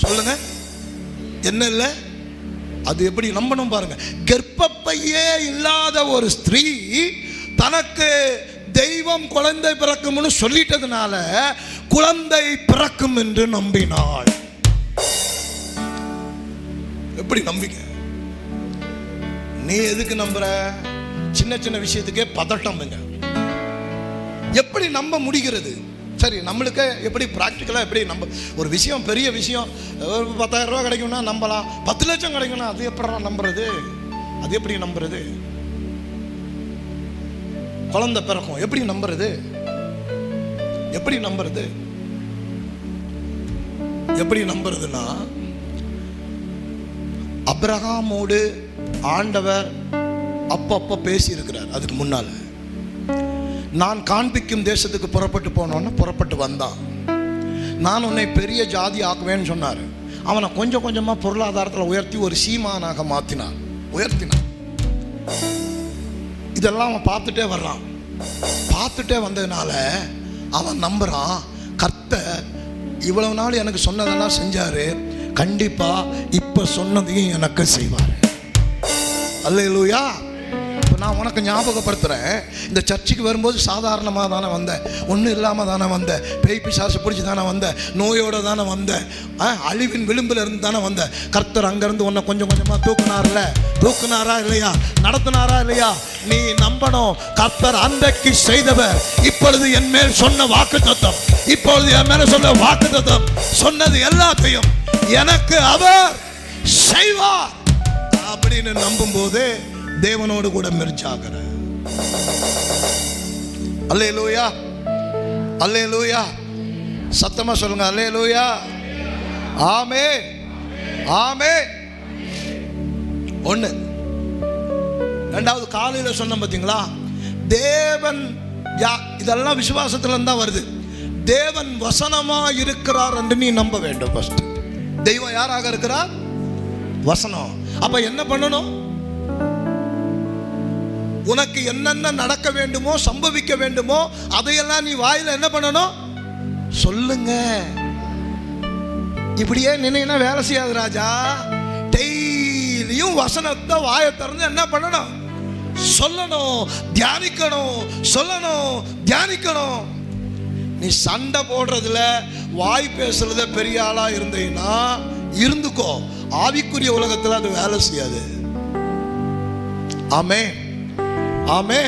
சொல்லுங்க, என்ன இல்லை? அது எப்படி நம்பணும் பாருங்க. கர்ப்ப பையே இல்லாத ஒரு ஸ்திரீ தனக்கு தெய்வம் குழந்தை பிறக்கும்னு சொல்லிட்டதுனால குழந்தை பிறக்கும் என்று நம்பினாள். எப்படி நம்பிக்க? நீ எதுக்கு நம்புற? சின்ன சின்ன விஷயத்துக்கே பதட்டம். எப்படி நம்ப முடிகிறது? சரி, நம்மளுக்கு எப்படி பிராக்டிக்கலாக எப்படி நம்ப? ஒரு விஷயம், பெரிய விஷயம், ஒரு 10,000 ரூபா கிடைக்கும்னா நம்பலாம். 10 லட்சம் கிடைக்கும்னா அது எப்படி நம்புறது? அது எப்படி நம்புறது? குழந்தை பிறக்கும், எப்படி நம்புறது? எப்படி நம்புறது? எப்படி நம்புறதுன்னா, அபிரகாமோடு ஆண்டவர் அப்பப்ப பேசி இருக்கிறார். அதுக்கு முன்னால நான் காண்பிக்கும் தேசத்துக்கு புறப்பட்டு போனோன்னு புறப்பட்டு வந்தான். நான் உன்னை பெரிய ஜாதி ஆக்குவேன்னு சொன்னார். அவனை கொஞ்சம் கொஞ்சமாக பொருளாதாரத்தில் உயர்த்தி ஒரு சீமானாக மாற்றினான், உயர்த்தினான். இதெல்லாம் அவன் பார்த்துட்டே வர்றான். பார்த்துட்டே வந்ததுனால அவன் நம்புறான், கர்த்தர் இவ்வளவு நாள் எனக்கு சொன்னதெல்லாம் செஞ்சாரு, கண்டிப்பா இப்ப சொன்னதையும் எனக்கு செய்வார். அல்லேலூயா. இப்போ நான் உனக்கு ஞாபகப்படுத்துகிறேன், இந்த சர்ச்சுக்கு வரும்போது சாதாரணமாக தானே வந்தேன், ஒன்றும் இல்லாமல் தானே வந்தேன், பேய் பிசாசு பிடிச்சி தானே வந்தேன், நோயோடு தானே வந்தேன், அழிவின் விளிம்பில் இருந்து தானே வந்தேன். கர்த்தர் அங்கேருந்து உன்னை கொஞ்சம் கொஞ்சமாக தூக்குனாரா இல்லையா, நடத்தினாரா இல்லையா? நீ நம்பணும். கர்த்தர் அன்றைக்கு செய்தவர் இப்பொழுது என் மேல் சொன்ன வாக்குத்தத்தம், இப்பொழுது என் மேல சொன்ன வாக்குத்தத்தம், சொன்னது எல்லாத்தையும் எனக்கு அவர் செய்வார் அப்படின்னு நம்பும் போது தேவனோடு கூட மெர்ஜாகிற. அல்லேலூயா, அல்லேலூயா, சத்தமா சொல்லுங்க அல்லேலூயா. ஆமே, ஆமே. ஒண்ணு. ரெண்டாவது, காலையில் சொன்ன பார்த்தீங்களா, தேவன் இதெல்லாம் விசுவாசத்துல தான் வருது. தேவன் வசனமா இருக்கிறார் என்று நீ நம்ப வேண்டும். ஃபர்ஸ்ட் தெய்வம் யாராக இருக்கிறார்? வசனம். அப்ப என்ன பண்ணணும்? உனக்கு என்னென்ன நடக்க வேண்டுமோ, சம்பவிக்க வேண்டுமோ, அதையெல்லாம் நீ வாயில என்ன பண்ணணும்? சொல்லுங்க. இப்படியே நினைனா வேலை செய்யாது ராஜா. டெய்லியும் வசனத்தை வாயை திறந்து என்ன பண்ணணும்? சொல்லணும், தியானிக்கணும், சொல்லணும், தியானிக்கணும். நீ சண்டை போடுறதுல, வாய் பேசுறதுல பெரிய ஆளா இருந்தீங்கன்னா இருந்துக்கோ. ஆவிக்குரிய உலகத்தில் அது வேலை செய்யாது. ஆமே, ஆமே.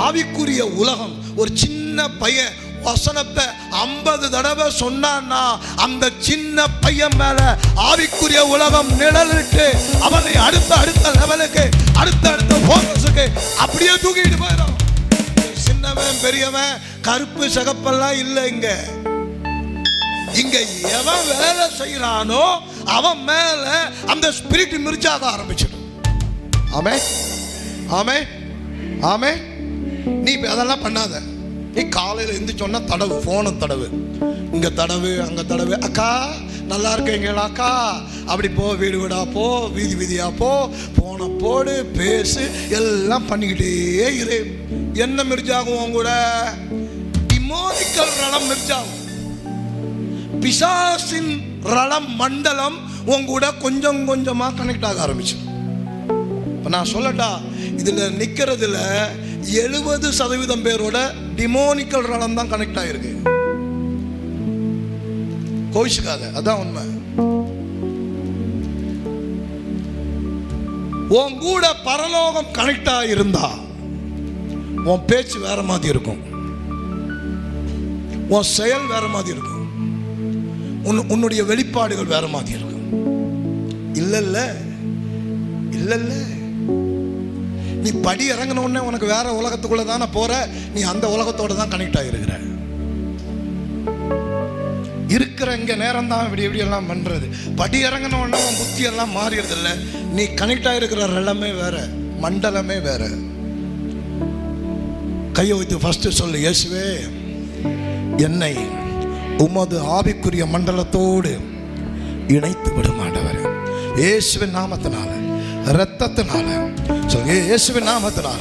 ஆவிக்குரிய உலகம், ஒரு சின்ன பையன் வசனத்தை 50 தடவை சொன்னான்னா அந்த சின்ன பையன் மேல ஆவிக்குரிய உலகம் நிழலிட்டு அவனை அடுத்த லெவலுக்கு, அடுத்த போக்கஸுக்கு அப்படியே தூக்கிட்டு போயிடும். சின்னவன் பெரியவன் கருப்பு சிகப்பெல்லாம் இல்லை. இங்க எவன் வேலை செய்யறானோ அவன் மேல அந்த ஸ்பிரிட் மிர்ஜாக ஆரம்பிச்சிடும். ஆமே, ஆமே, ஆமே. நீ அதெல்லாம் பண்ணாத. நீ காலையில் எந்திரிச்சோன்னா தடவு, போன தடவு, இங்க தடவு, அங்க தடவு. அக்கா நல்லா இருக்கீங்களா அக்கா? அப்படி போ, வீடு வீடா போ, வீதி வீதியா போ, போன போடு, பேசு, எல்லாம் பண்ணிக்கிட்டே இரு. என்ன மிர்ஜாகும் கூட? டிமோனிக்கல் ரணம் மிர்ஜாகும். பிசாசின் ரணம் மண்டலம் உங்க கொஞ்சம் கொஞ்சமா கனெக்ட் ஆக ஆரம்பிச்சு. நான் சொல்லட்டா, இதுல நிக்கிறதுல 70% பேரோட டிமோனிக்கல் ரணம் தான் கனெக்ட் ஆயிருக்கு. கோவிச்சுக்காத, அதான் உண்மை. உன் கூட பரலோகம் கனெக்ட் ஆகிருந்தா உன் பேச்சு வேற மாதிரி இருக்கும், உன் செயல் வேற மாதிரி இருக்கும், உன்னுடைய வெளிப்பாடுகள் வேற மாதிரி இருக்கும். இல்ல நீ படி இறங்கின உடனே உனக்கு வேற உலகத்துக்குள்ள தானே போற. நீ அந்த உலகத்தோட தான் கனெக்ட் ஆகிருக்கிற. இருக்கிற இங்க நேரம் தான் இப்படி எல்லாம் பண்றது. படி இறங்கின உடனே உன் புத்தி எல்லாம் மாறிடுது. இல்லை, நீ கனெக்ட் ஆகிருக்கிற எல்லாமே வேற, மண்டலமே வேற. கையை வைத்து ஃபர்ஸ்ட் சொல்லு, இயேசுவே என்னை உமது ஆவிக்குரிய மண்டலத்தோடு இணைத்து விடும் ஆண்டவரே. இயேசுவின் நாமத்தினால, இரத்தத்தினால, இயேசுவின் நாமத்தினால,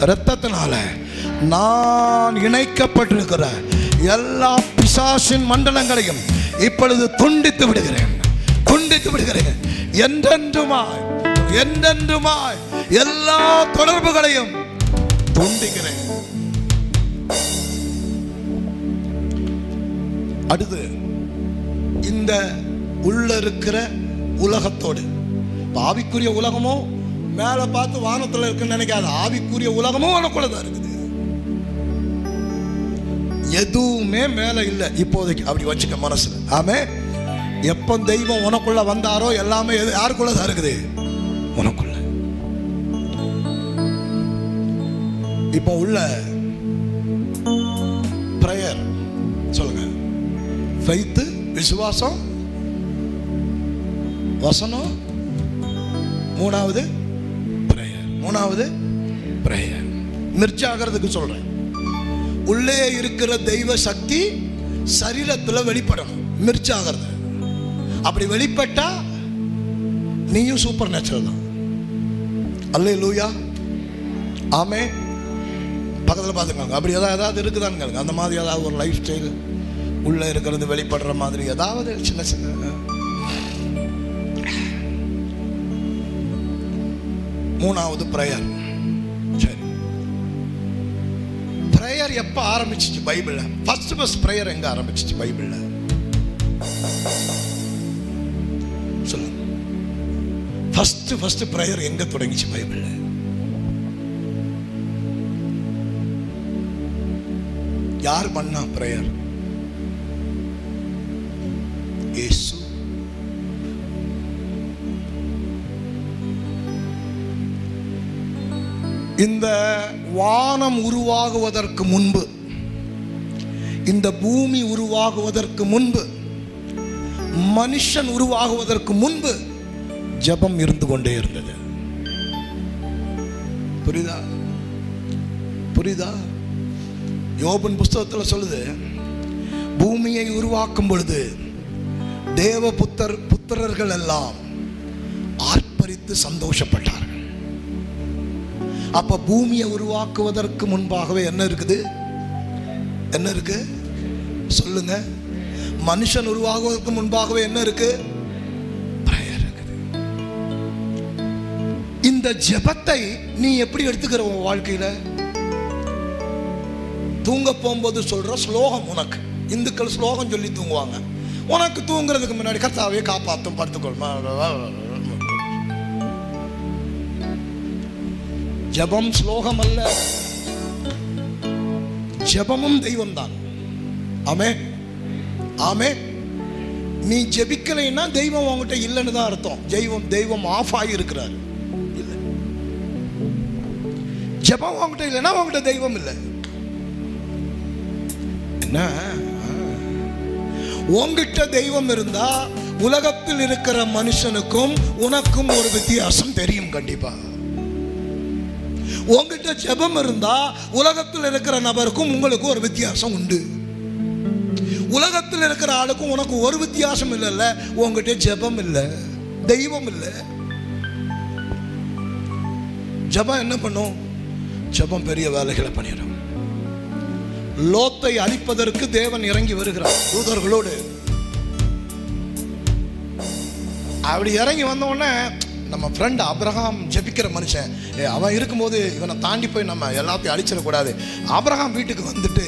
இரத்தத்தினால நான் இணைக்கப்பட்டிருக்கிற எல்லா பிசாசின் மண்டலங்களையும் இப்பொழுது துண்டித்து விடுகிறேன், துண்டித்து விடுகிறேன். என்றென்றுமாய், என்றென்றுமாய் எல்லா தொடர்புகளையும் துண்டிக்கிறேன். அடுத்து, இந்த உள்ள இருக்கிற உலகத்தோடு, ஆவிக்குரிய உலகமும் மேல பார்த்து வானத்துல இருக்குன்னு நினைக்காத. ஆவிக்குரிய உலகமும் உனக்குள்ளதான் இருக்குது. எதுவுமே மேல இல்லை இப்போதைக்கு, அப்படி வச்சுக்க மனசுல. ஆமே. எப்ப தெய்வம் உனக்குள்ள வந்தாரோ எல்லாமே யாருக்குள்ளதான் இருக்குது? உனக்குள்ள. இப்போ உள்ள பிரேயர் சொல்லுங்க. ஃபெய்த், விசுவாசம், வசனம், மூணாவது பிரேயர். மூணாவது பிரேயர். மிர்ஜாகிறதுக்கு சொல்றேன். உள்ளே இருக்கிற தெய்வ சக்தி சரீரத்தில் வெளிப்படணும். மிர்ஜாகிறது. அப்படி வெளிப்பட்டா நீயும் சூப்பர் நேச்சுரல் தான். அல்லேலூயா, ஆமே. பக்கத்தில் பார்த்துக்கோங்க, அப்படி ஏதாவது இருக்குதான்னு கேளுங்க. அந்த மாதிரி ஏதாவது ஒரு லைஃப் ஸ்டைல் உள்ள இருக்கிறது வெளிப்படுற மாதிரி ஏதாவது சின்ன சின்ன. மூணாவது பிரேயர். பிரேயர் எப்ப ஆரம்பிச்சிச்சு பைபிள்ல? ஃபர்ஸ்ட் பிரேயர் எங்க ஆரம்பிச்சிச்சு பைபிள்ல? சொல்லுங்க. ஃபர்ஸ்ட் பிரேயர் எங்க தொடங்கிச்சு பைபிள்ல? யார் பண்ணா பிரேயர்? இயேசு. இந்த வானம் உருவாகுவதற்கு முன்பு, இந்த பூமி உருவாகுவதற்கு முன்பு, மனுஷன் உருவாகுவதற்கு முன்பு ஜெபம் இருந்து கொண்டே இருந்தது. புரியுதா? புரியுதா? யோபின் புஸ்தகத்தில் சொல்லுது, பூமியை உருவாக்கும் பொழுது தேவ புத்திரர்கள் எல்லாம் ஆர்ப்பரித்து சந்தோஷப்பட்டார்கள். அப்ப பூமியை உருவாக்குவதற்கு முன்பாகவே என்ன இருக்குது? என்ன இருக்கு சொல்லுங்க. மனுஷன் உருவாகுவதற்கு முன்பாகவே என்ன இருக்கு? பிரேயர் இருக்குது. இந்த ஜெபத்தை நீ எப்படி எடுத்துக்கிற உன் வாழ்க்கையில? தூங்க போகும்போது சொல்ற ஸ்லோகம் உனக்கு. இந்துக்கள் ஸ்லோகம் சொல்லி தூங்குவாங்க. உனக்கு தூங்குறதுக்கு முன்னாடி கர்த்தாவே காப்பாத்தும் படுத்துக்கொள்மா. ஜெபம் ஸ்லோகம் அல்ல, ஜெபமும் தெய்வம் தான். ஆமே ஆமே. நீ ஜெபிக்கலைன்னா தெய்வம் உங்ககிட்ட இல்லைன்னு தான் அர்த்தம். தெய்வம் ஆஃப் ஆகி இருக்கிறார். இல்லை, ஜெபம் உங்ககிட்ட இல்லைன்னா உங்ககிட்ட தெய்வம் இல்லை. என்ன? உங்ககிட்ட தெய்வம் இருந்தா உலகத்தில் இருக்கிற மனுஷனுக்கும் உனக்கும் ஒரு வித்தியாசம் தெரியும். கண்டிப்பா உங்ககிட்ட ஜெபம் இருந்தா உலகத்தில் இருக்கிற நபருக்கும் உங்களுக்கும் ஒரு வித்தியாசம் உண்டு. உலகத்தில் இருக்கிற ஆளுக்கும் உனக்கு ஒரு வித்தியாசம் இல்லைல்ல. உங்ககிட்ட ஜெபம் இல்லை, தெய்வம் இல்லை. ஜெபம் என்ன பண்ணும்? ஜெபம் பெரிய வேலைகளை பண்ணிடும். லோத்தை அழிப்பதற்கு தேவன் இறங்கி வருகிறார் தூதர்களோடு. அப்படி இறங்கி வந்த உடனே நம்ம ஃப்ரெண்ட் ஆபிரகாம் ஜெபிக்கிற மனுஷன், அவன் இருக்கும்போது இவனை தாண்டி போய் நம்ம எல்லாத்தையும் அழிச்சிடக்கூடாது. ஆபிரகாம் வீட்டுக்கு வந்துட்டு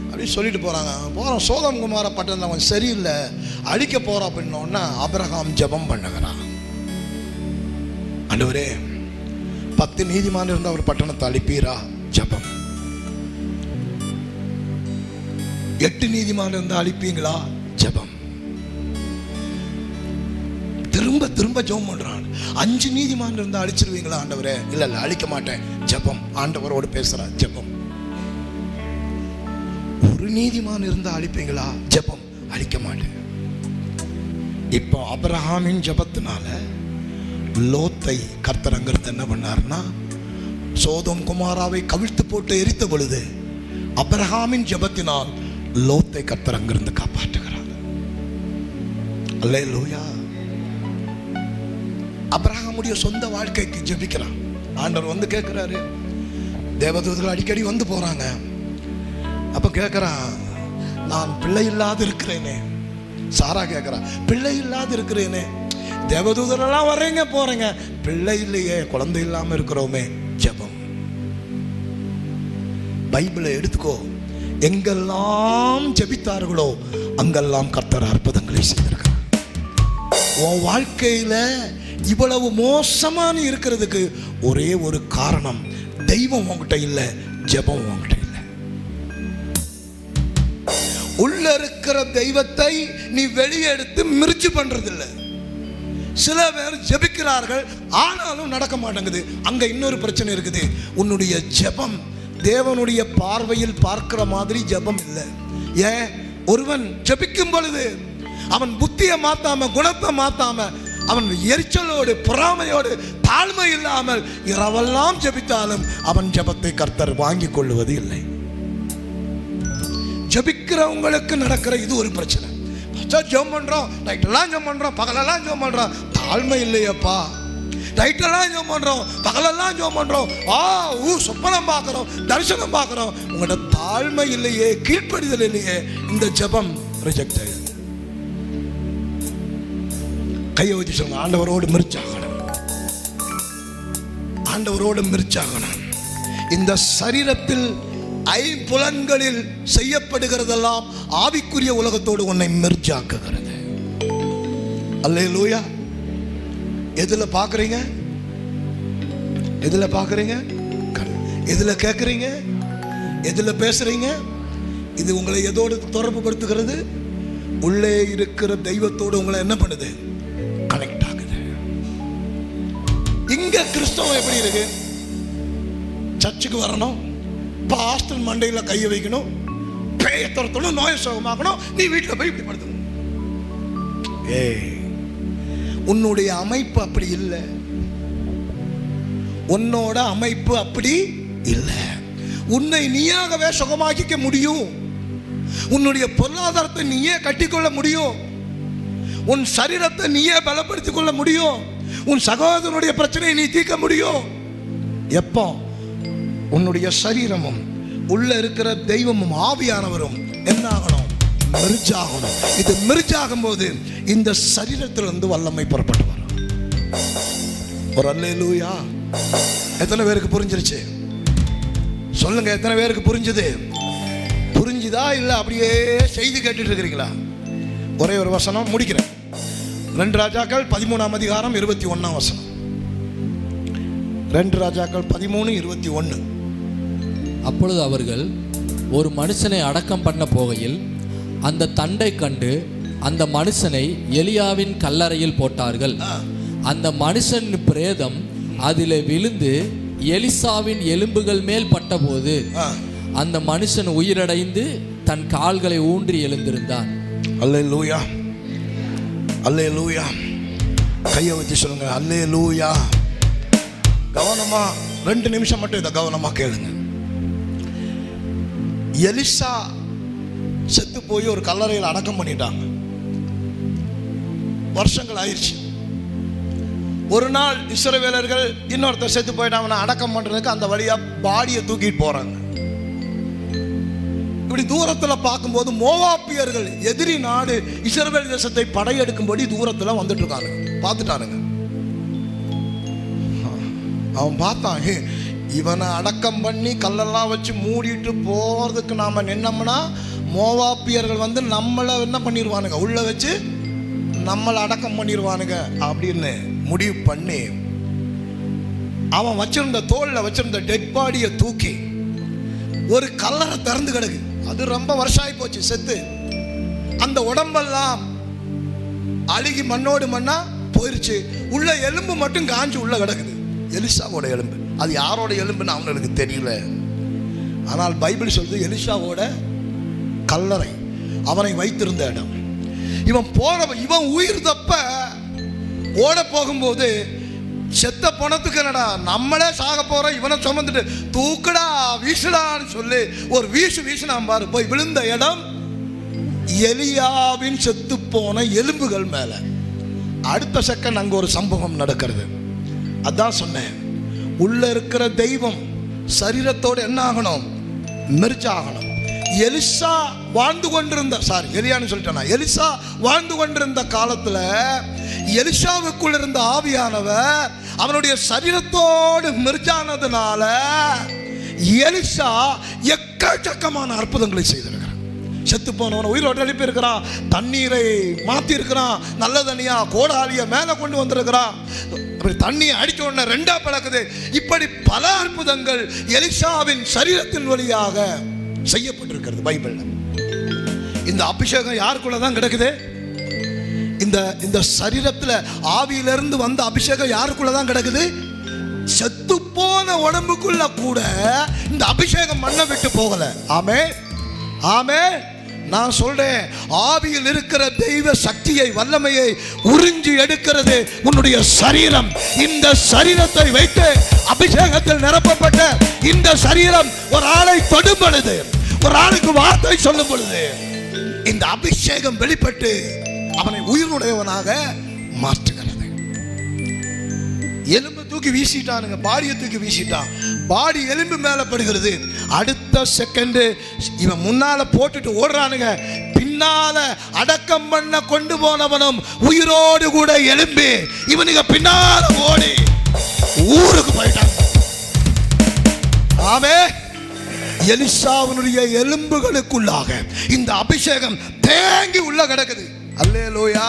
அப்படி சொல்லிட்டு போகிறோம். சோதம் குமார பட்டணத்தில் அவன் சரியில்லை, அழிக்க போகிறான் அப்படின்னோடனே ஆபிரகாம் ஜெபம் பண்ணுகிறான். ஆண்டவரே, 10 நீதிமான் இருந்து அவர் பட்டணத்தை அழிப்பீரா? ஜெபம். 8 நீதிமான் இருந்து அழிப்பீங்களா? ஜெபம். திரும்ப திரும்ப ஜெபம் பண்றான். 5 நீதிமான் இருந்து அழிச்சிருவீங்களா ஆண்டவரே? இல்ல இல்ல, அழிக்க மாட்டேன். ஜெபம். ஆண்டவரோடு பேசுறான். ஜெபம். 1 நீதிமான் இருந்து அழிப்பீங்களா? ஜெபம். அழிக்க மாட்டேன். இப்போ ஆபிரகாமின் ஜெபத்தினால லோத்தை கர்த்தர் அங்கிருந்து என்ன பண்ணார்னா, சோதோம் குமாராவை கவிழ்த்து போட்டு எரித்த பொழுது ஆபிரகாமின் ஜெபத்தினால் லோத்தை கர்த்தர் அங்கிருந்து காப்பாற்றுகிறார். அல்லேலூயா. ஆபிரகாமுடைய சொந்த வாழ்க்கைக்கு ஜெபிக்கிறான். ஆண்டவர் வந்து கேட்கிறாரு. தேவதூதர்கள் அடிக்கடி வந்து போறாங்க. அப்ப கேட்கிறான், நான் பிள்ளை இல்லாது இருக்கிறேனே. சாரா கேட்கிறா, பிள்ளை இல்லாது இருக்கிறேனே. தேவதூதரெல்லாம் வர்றீங்க போறீங்க, பிள்ளை இல்லையே, குழந்தை இல்லாம இருக்கிறோமே. ஜெபம். பைபிளை எடுத்துக்கோ. எங்கெல்லாம் ஜெபித்தார்களோ அங்கெல்லாம் கர்த்தர் அற்புதங்களை செய்திருக்கிறார். உன் வாழ்க்கையில இவ்வளவு மோசமான இருக்கிறதுக்கு ஒரே ஒரு காரணம், தெய்வம் உங்ககிட்ட இல்லை, ஜெபம் உங்ககிட்ட இல்லை. உள்ள இருக்கிற தெய்வத்தை நீ வெளியே எடுத்து மிர்ச்சி பண்றது இல்லை. சில பேர் ஜெபிக்கிறார்கள், ஆனாலும் நடக்க மாட்டேங்குது. அங்க இன்னொரு பிரச்சனை இருக்குது. உன்னுடைய ஜெபம் தேவனுடைய பார்வையில் பார்க்கிற மாதிரி ஜெபம் இல்லை. ஏன்? ஒருவன் ஜெபிக்கும் பொழுது அவன் புத்தியை மாத்தாம, குணத்தை மாத்தாம, அவன் எரிச்சலோடு பொறாமையோடு தாழ்மை இல்லாமல் இரவெல்லாம் ஜெபித்தாலும் அவன் ஜெபத்தை கர்த்தர் வாங்கி கொள்ளுவது இல்லை. ஜெபிக்கிறவங்களுக்கு நடக்கிற இது ஒரு பிரச்சனை. ஜெபம் பண்றோம், நைட்டெல்லாம் ஜெபம் பண்றோம், பகலெல்லாம் ஜெபம் பண்றோம், தாழ்மை இல்லையப்பா. நைட்டெல்லாம் ஜெபம் பண்றோம், பகலெல்லாம் ஜெபம் பண்றோம், சொப்பனம் பார்க்கிறோம், தரிசனம் பார்க்கிறோம், உங்களோட தாழ்மை இல்லையே, கீழ்ப்படிதல் இல்லையே. இந்த ஜெபம் ரிஜெக்ட் ஆயிடுது. கையை வச்சு சொல்லுங்க, ஆண்டவரோடு மிர்ச்சாகணும், ஆண்டவரோடு மிர்ச்சாகணும். இந்த சரீரத்தில் ஐம்புலன்களில் செய்யப்படுகிறதெல்லாம் ஆவிக்குரிய உலகத்தோடு உன்னை மெர்ஜாக்குகிறது. அல்லேலூயா. எதுல பார்க்குறீங்க? எதுல பார்க்குறீங்க? எதுல கேட்குறீங்க? எதுல பேசுறீங்க? இது உங்களை எதோடு தொடர்பு படுத்துகிறது? உள்ளே இருக்கிற தெய்வத்தோடு உங்களை என்ன பண்ணுது? கனெக்ட் ஆகுது. இங்க கிறிஸ்தவம் எப்படி இருக்கு? சர்ச்சுக்கு வரணும், பாஸ்டர் மண்டையில் கையை வைக்கணும், பேய துரத்தணும், நோயை சுகமாக்கணும், நீ வீட்டில் போய் இப்படி படுத்தணும். உன்னுடைய அமைப்பு அப்படி இல்லை. உன்னோட அமைப்பு அப்படி இல்லை. உன்னை நீயாகவே சுகமாக்கிக்க முடியும். உன்னுடைய பொருளாதாரத்தை நீயே கட்டிக்கொள்ள முடியும். உன் சரீரத்தை நீயே பலப்படுத்திக் கொள்ள முடியும். உன் சகோதரனுடைய பிரச்சனையை நீ தீர்க்க முடியும். எப்போ? உன்னுடைய சரீரமும் உள்ள இருக்கிற தெய்வமும் ஆவியானவரும் என்ன ஆகணும்? மெர்ஜாகணும். இது மெர்ஜாகும் போது இந்த சரீரத்திலிருந்து வல்லமை புறப்பட்டு வரும். ஒரு அல்லேலூயா. எத்தனை பேருக்கு புரிஞ்சிருச்சு? சொல்லுங்க, எத்தனை பேருக்கு புரிஞ்சுது? புரிஞ்சுதா இல்லை அப்படியே செய்தி கேட்டுட்டு இருக்கிறீங்களா? ஒரே ஒரு வசனம் முடிக்கிறேன். 2 ராஜாக்கள் 13ஆம் அதிகாரம் 21ஆம் வசனம். 2 ராஜாக்கள் 13:21. அப்பொழுது அவர்கள் ஒரு மனுஷனை அடக்கம் பண்ண போகையில் அந்த தண்டை கண்டு அந்த மனுஷனை எலியாவின் கல்லறையில் போட்டார்கள். அந்த மனுஷன் பிரேதம் அதிலே விழுந்து எலிசாவின் எலும்புகள் மேல் பட்டபோது அந்த மனுஷன் உயிரடைந்து தன் கால்களை ஊன்றி எழுந்திருந்தான். அல்லேலூயா, அல்லேலூயா. கையை வச்சு சொல்லுங்க, அல்லேலூயா. கவனமா 2 நிமிஷம் மட்டும் இதை கவனமா கேளுங்க. எலிசா செத்து போய் ஒரு கல்லறையில் அடக்கம் பண்ணிட்டாங்க. வருஷங்கள் ஆயிடுச்சு. ஒரு நாள் இஸ்ரவேலர்கள் இன்னொருத்தர் செத்து போயிட்டாங்க, அடக்கம் பண்றதுக்கு அந்த வழியா பாடியை தூக்கிட்டு போறாங்க. இப்படி தூரத்துல பார்க்கும்போது மோவாபியர்கள், எதிரி நாடு, இஸ்ரவேல் தேசத்தை படையெடுக்கும்படி தூரத்துல வந்துட்டு இருக்காங்க. பார்த்துட்டானுங்க. அவன் பார்த்தான், இவனை அடக்கம் பண்ணி கல்லெல்லாம் வச்சு மூடிட்டு போறதுக்கு நாம நின்னோம்னா மோவாபியர்கள் வந்து நம்மளை என்ன பண்ணிடுவானுங்க, உள்ள வச்சு நம்மளை அடக்கம் பண்ணிடுவானுங்க அப்படின்னு முடிவு பண்ணி அவன் வச்சிருந்த தோல்ல வச்சிருந்த டெட் பாடியை தூக்கி ஒரு கல்லறை திறந்து கிடக்கு. அது ரொம்ப வருஷம் ஆகி போச்சு செத்து. அந்த உடம்பெல்லாம் அழுகி மண்ணோடு மண்ணா போயிருச்சு. உள்ள எலும்பு மட்டும் காஞ்சு உள்ள கிடக்குது. எலிசாவோட எலும்பு. அது யாரோட எலும்புன்னு அவங்களுக்கு தெரியல. ஆனால் பைபிள் சொல்லுது எலிசாவோட கல்லறை, அவனை வைத்திருந்த இடம். இவன் உயிர் தப்ப ஓட போகும்போது செத்த பணத்துக்கு என்னடா நம்மளே சாக போறோம், இவனை சுமந்துட்டு தூக்குடா வீசுடான்னு சொல்லி ஒரு வீசினான் பாரு. போய் விழுந்த இடம் எலியாவின் செத்து போன எலும்புகள் மேல. அடுத்த செகண்ட் அங்க ஒரு சம்பவம் நடக்கிறது. அதான் சொன்னேன், உள்ள இருக்கிற தெய்வம் சரீரத்தோடு என்ன ஆகணும்? மெர்ஜ் ஆகணும். எலிசா வாழ்ந்து கொண்டிருந்த எலிசா வாழ்ந்து கொண்டிருந்த காலத்துல எலிசாவுக்குள் இருந்த ஆவியானவர் அவனுடைய சரீரத்தோடு மெர்ஜானதுனால எலிசா எக்கச்சக்கமான அற்புதங்களை செய்திருக்கிறான். செத்து போனவனை உயிரோடு எழுப்பி இருக்கிறான், தண்ணீரை மாத்தி இருக்கிறான், நல்ல தண்ணியா கோடாலிய மேல கொண்டு வந்திருக்கிறான், தண்ணியை அடிச்ச உடனே 2ஆ பழக்குது. இப்படி பல அற்புதங்கள் எலிசாவின் சரீரத்தின் வழியாக செய்யப்பட்டிருக்கிறது பைபிள்ல. இந்த அபிஷேகம் யாருக்குள்ளதான் கிடக்குது? இந்த சரீரத்துல ஆவியிலிருந்து வந்த அபிஷேகம் யாருக்குள்ளதான் கிடக்குது? செத்து போன உடம்புக்குள்ள கூட இந்த அபிஷேகம் மண்ணை விட்டு போகல. ஆமே ஆமே. நான் சொல்றேன், ஆவியில் இருக்கிற தெய்வ சக்தியை, வல்லமையை உறிஞ்சி எடுக்கிறது உன்னுடைய சரீரம். இந்த சரீரத்தை வைத்து அபிஷேகத்தில் நிரப்பப்பட்ட இந்த சரீரம் ஒரு ஆளை தொடும் பொழுது, ஒரு ஆளுக்கு வார்த்தை சொல்லும் பொழுது இந்த அபிஷேகம் வெளிப்பட்டு அவனை உயிருடையவனாக மாற்றுகிறது. எலும்பு தூக்கி வீசிட்டானுங்க, பாடியை தூக்கி வீசிட்டான். பாடி எலும்பு மேல படுகிறது. அடுத்த செகண்ட் இவன் முன்னால போட்டுட்டு ஓடுறானுங்க. பின்னால அடக்கம் பண்ண கொண்டு போனவனும் உயிரோடு கூட எலும்பி இவனுக்கு பின்னால ஓடி ஊருக்கு போயிட்டான். ஆமே. எலிசாவினுடைய எலும்புகளுக்குள்ளாக இந்த அபிஷேகம் தேங்கி உள்ள கிடக்குது. அல்லேலூயா.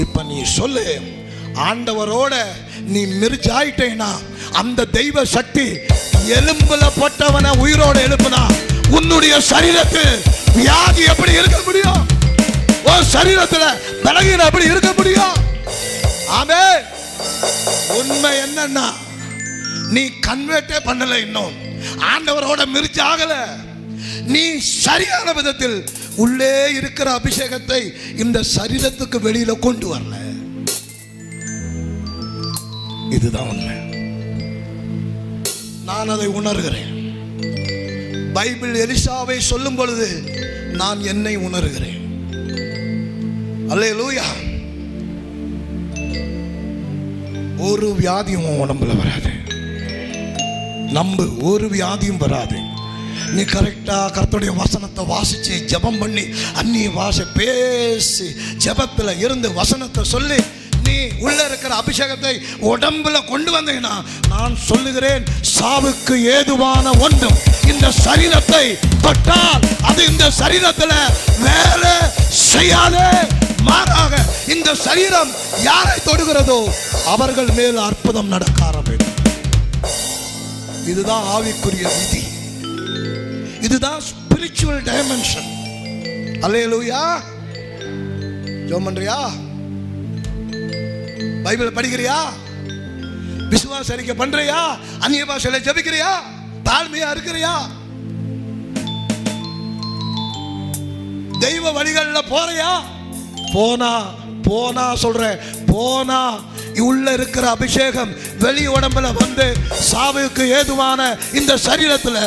இப்ப நீ சொல்லு, ஆண்டவரோட நீ மிர்ஜாயிட்டேனா அந்த தெய்வ சக்தி எலும்புல போட்டவனை உயிரோட எழுப்புனா உன்னுடைய சரீரத்தில் வியாதி எப்படி இருக்க முடியும்? உன் சரீரத்தில் பலகீனம் எப்படி இருக்க முடியும்? ஆமென். உண்மை என்னன்னா, நீ கன்வெர்ட்டே பண்ணல, இன்னும் ஆண்டவரோட மிர்ஜ் ஆகல. நீ சரியான விதத்தில் உள்ளே இருக்கிற அபிஷேகத்தை இந்த சரீரத்துக்கு வெளியில கொண்டு வரல. இதுதான் உண்மை. நான் அதை உணர்கிறேன். பைபிள் எலிசாவை சொல்லும் பொழுது நான் என்னை உணர்கிறேன். அல்லேலூயா. ஒரு வியாதியும் உடம்புல வராது. நம்பு, ஒரு வியாதியும் வராது. நீ கரெக்டா கர்த்தருடைய வசனத்தை வாசிச்சு ஜெபம் பண்ணி அந்நிய பாஷை பேசி ஜெபத்துல இருந்து வசனத்தை சொல்லி நீ உள்ள இருக்கிற அபிஷேகத்தை உடம்புல கொண்டு வந்தீங்கன்னா, நான் சொல்லுகிறேன், சாவுக்கு ஏதுவான ஒன்றும் இந்த சரீரத்தை தொட்டால் அது இந்த சரீரத்தில் வேலை செய்யாதே. மாறாக இந்த சரீரம் யாரை தொடுகிறதோ அவர்கள் மேல் அற்புதம் நடக்க ஆரம்பிக்கும். இதுதான் ஆவிக்குரிய விதி. இதுதான் ஸ்பிரிச்சுவல் டைமென்ஷன். அல்லேலூயா. ஜெபம் பண்றியா? பைபிள் படிக்கிறியா? விசுவாச அறிக்கை பண்றியா? அந்நிய பாஷையில ஜெபிக்கிறியா? தாழ்மையா இருக்கிறியா? தெய்வ வழிகள்ல போறியா? போனா சொல்றேன், போனா உள்ள இருக்கிற அபிஷேகம் வெளி உடம்புல வந்து சாவுக்கு ஏதுவான இந்த சரீரத்துல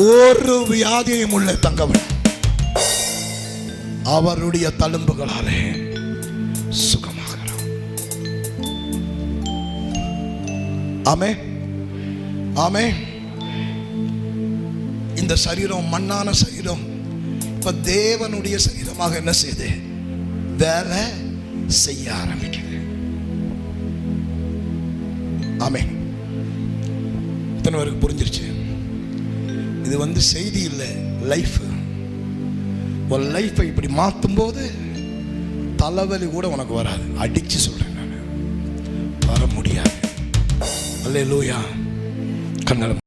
ஒரு வியாதியும் உள்ள தங்கவில்லை. அவருடைய தழும்புகளாலே சுகமாகிறோம். ஆமென், ஆமென். இந்த சரீரம் மண்ணான சரீரம் இப்ப தேவனுடைய சரீரமாக என்ன செய்யுது? வேலை செய்ய ஆரம்பிக்குது. ஆமென். இத்தனை பேருக்கு புரிஞ்சிருச்சு? இது செய்தி இல்லை, லைஃப். ஒரு லைஃபை இப்படி மாற்றும் போது தலைவலி கூட உனக்கு வராது. அடிச்சு சொல்றேன், நான் வர முடியாது. அல்லேலூயா. கண்ணால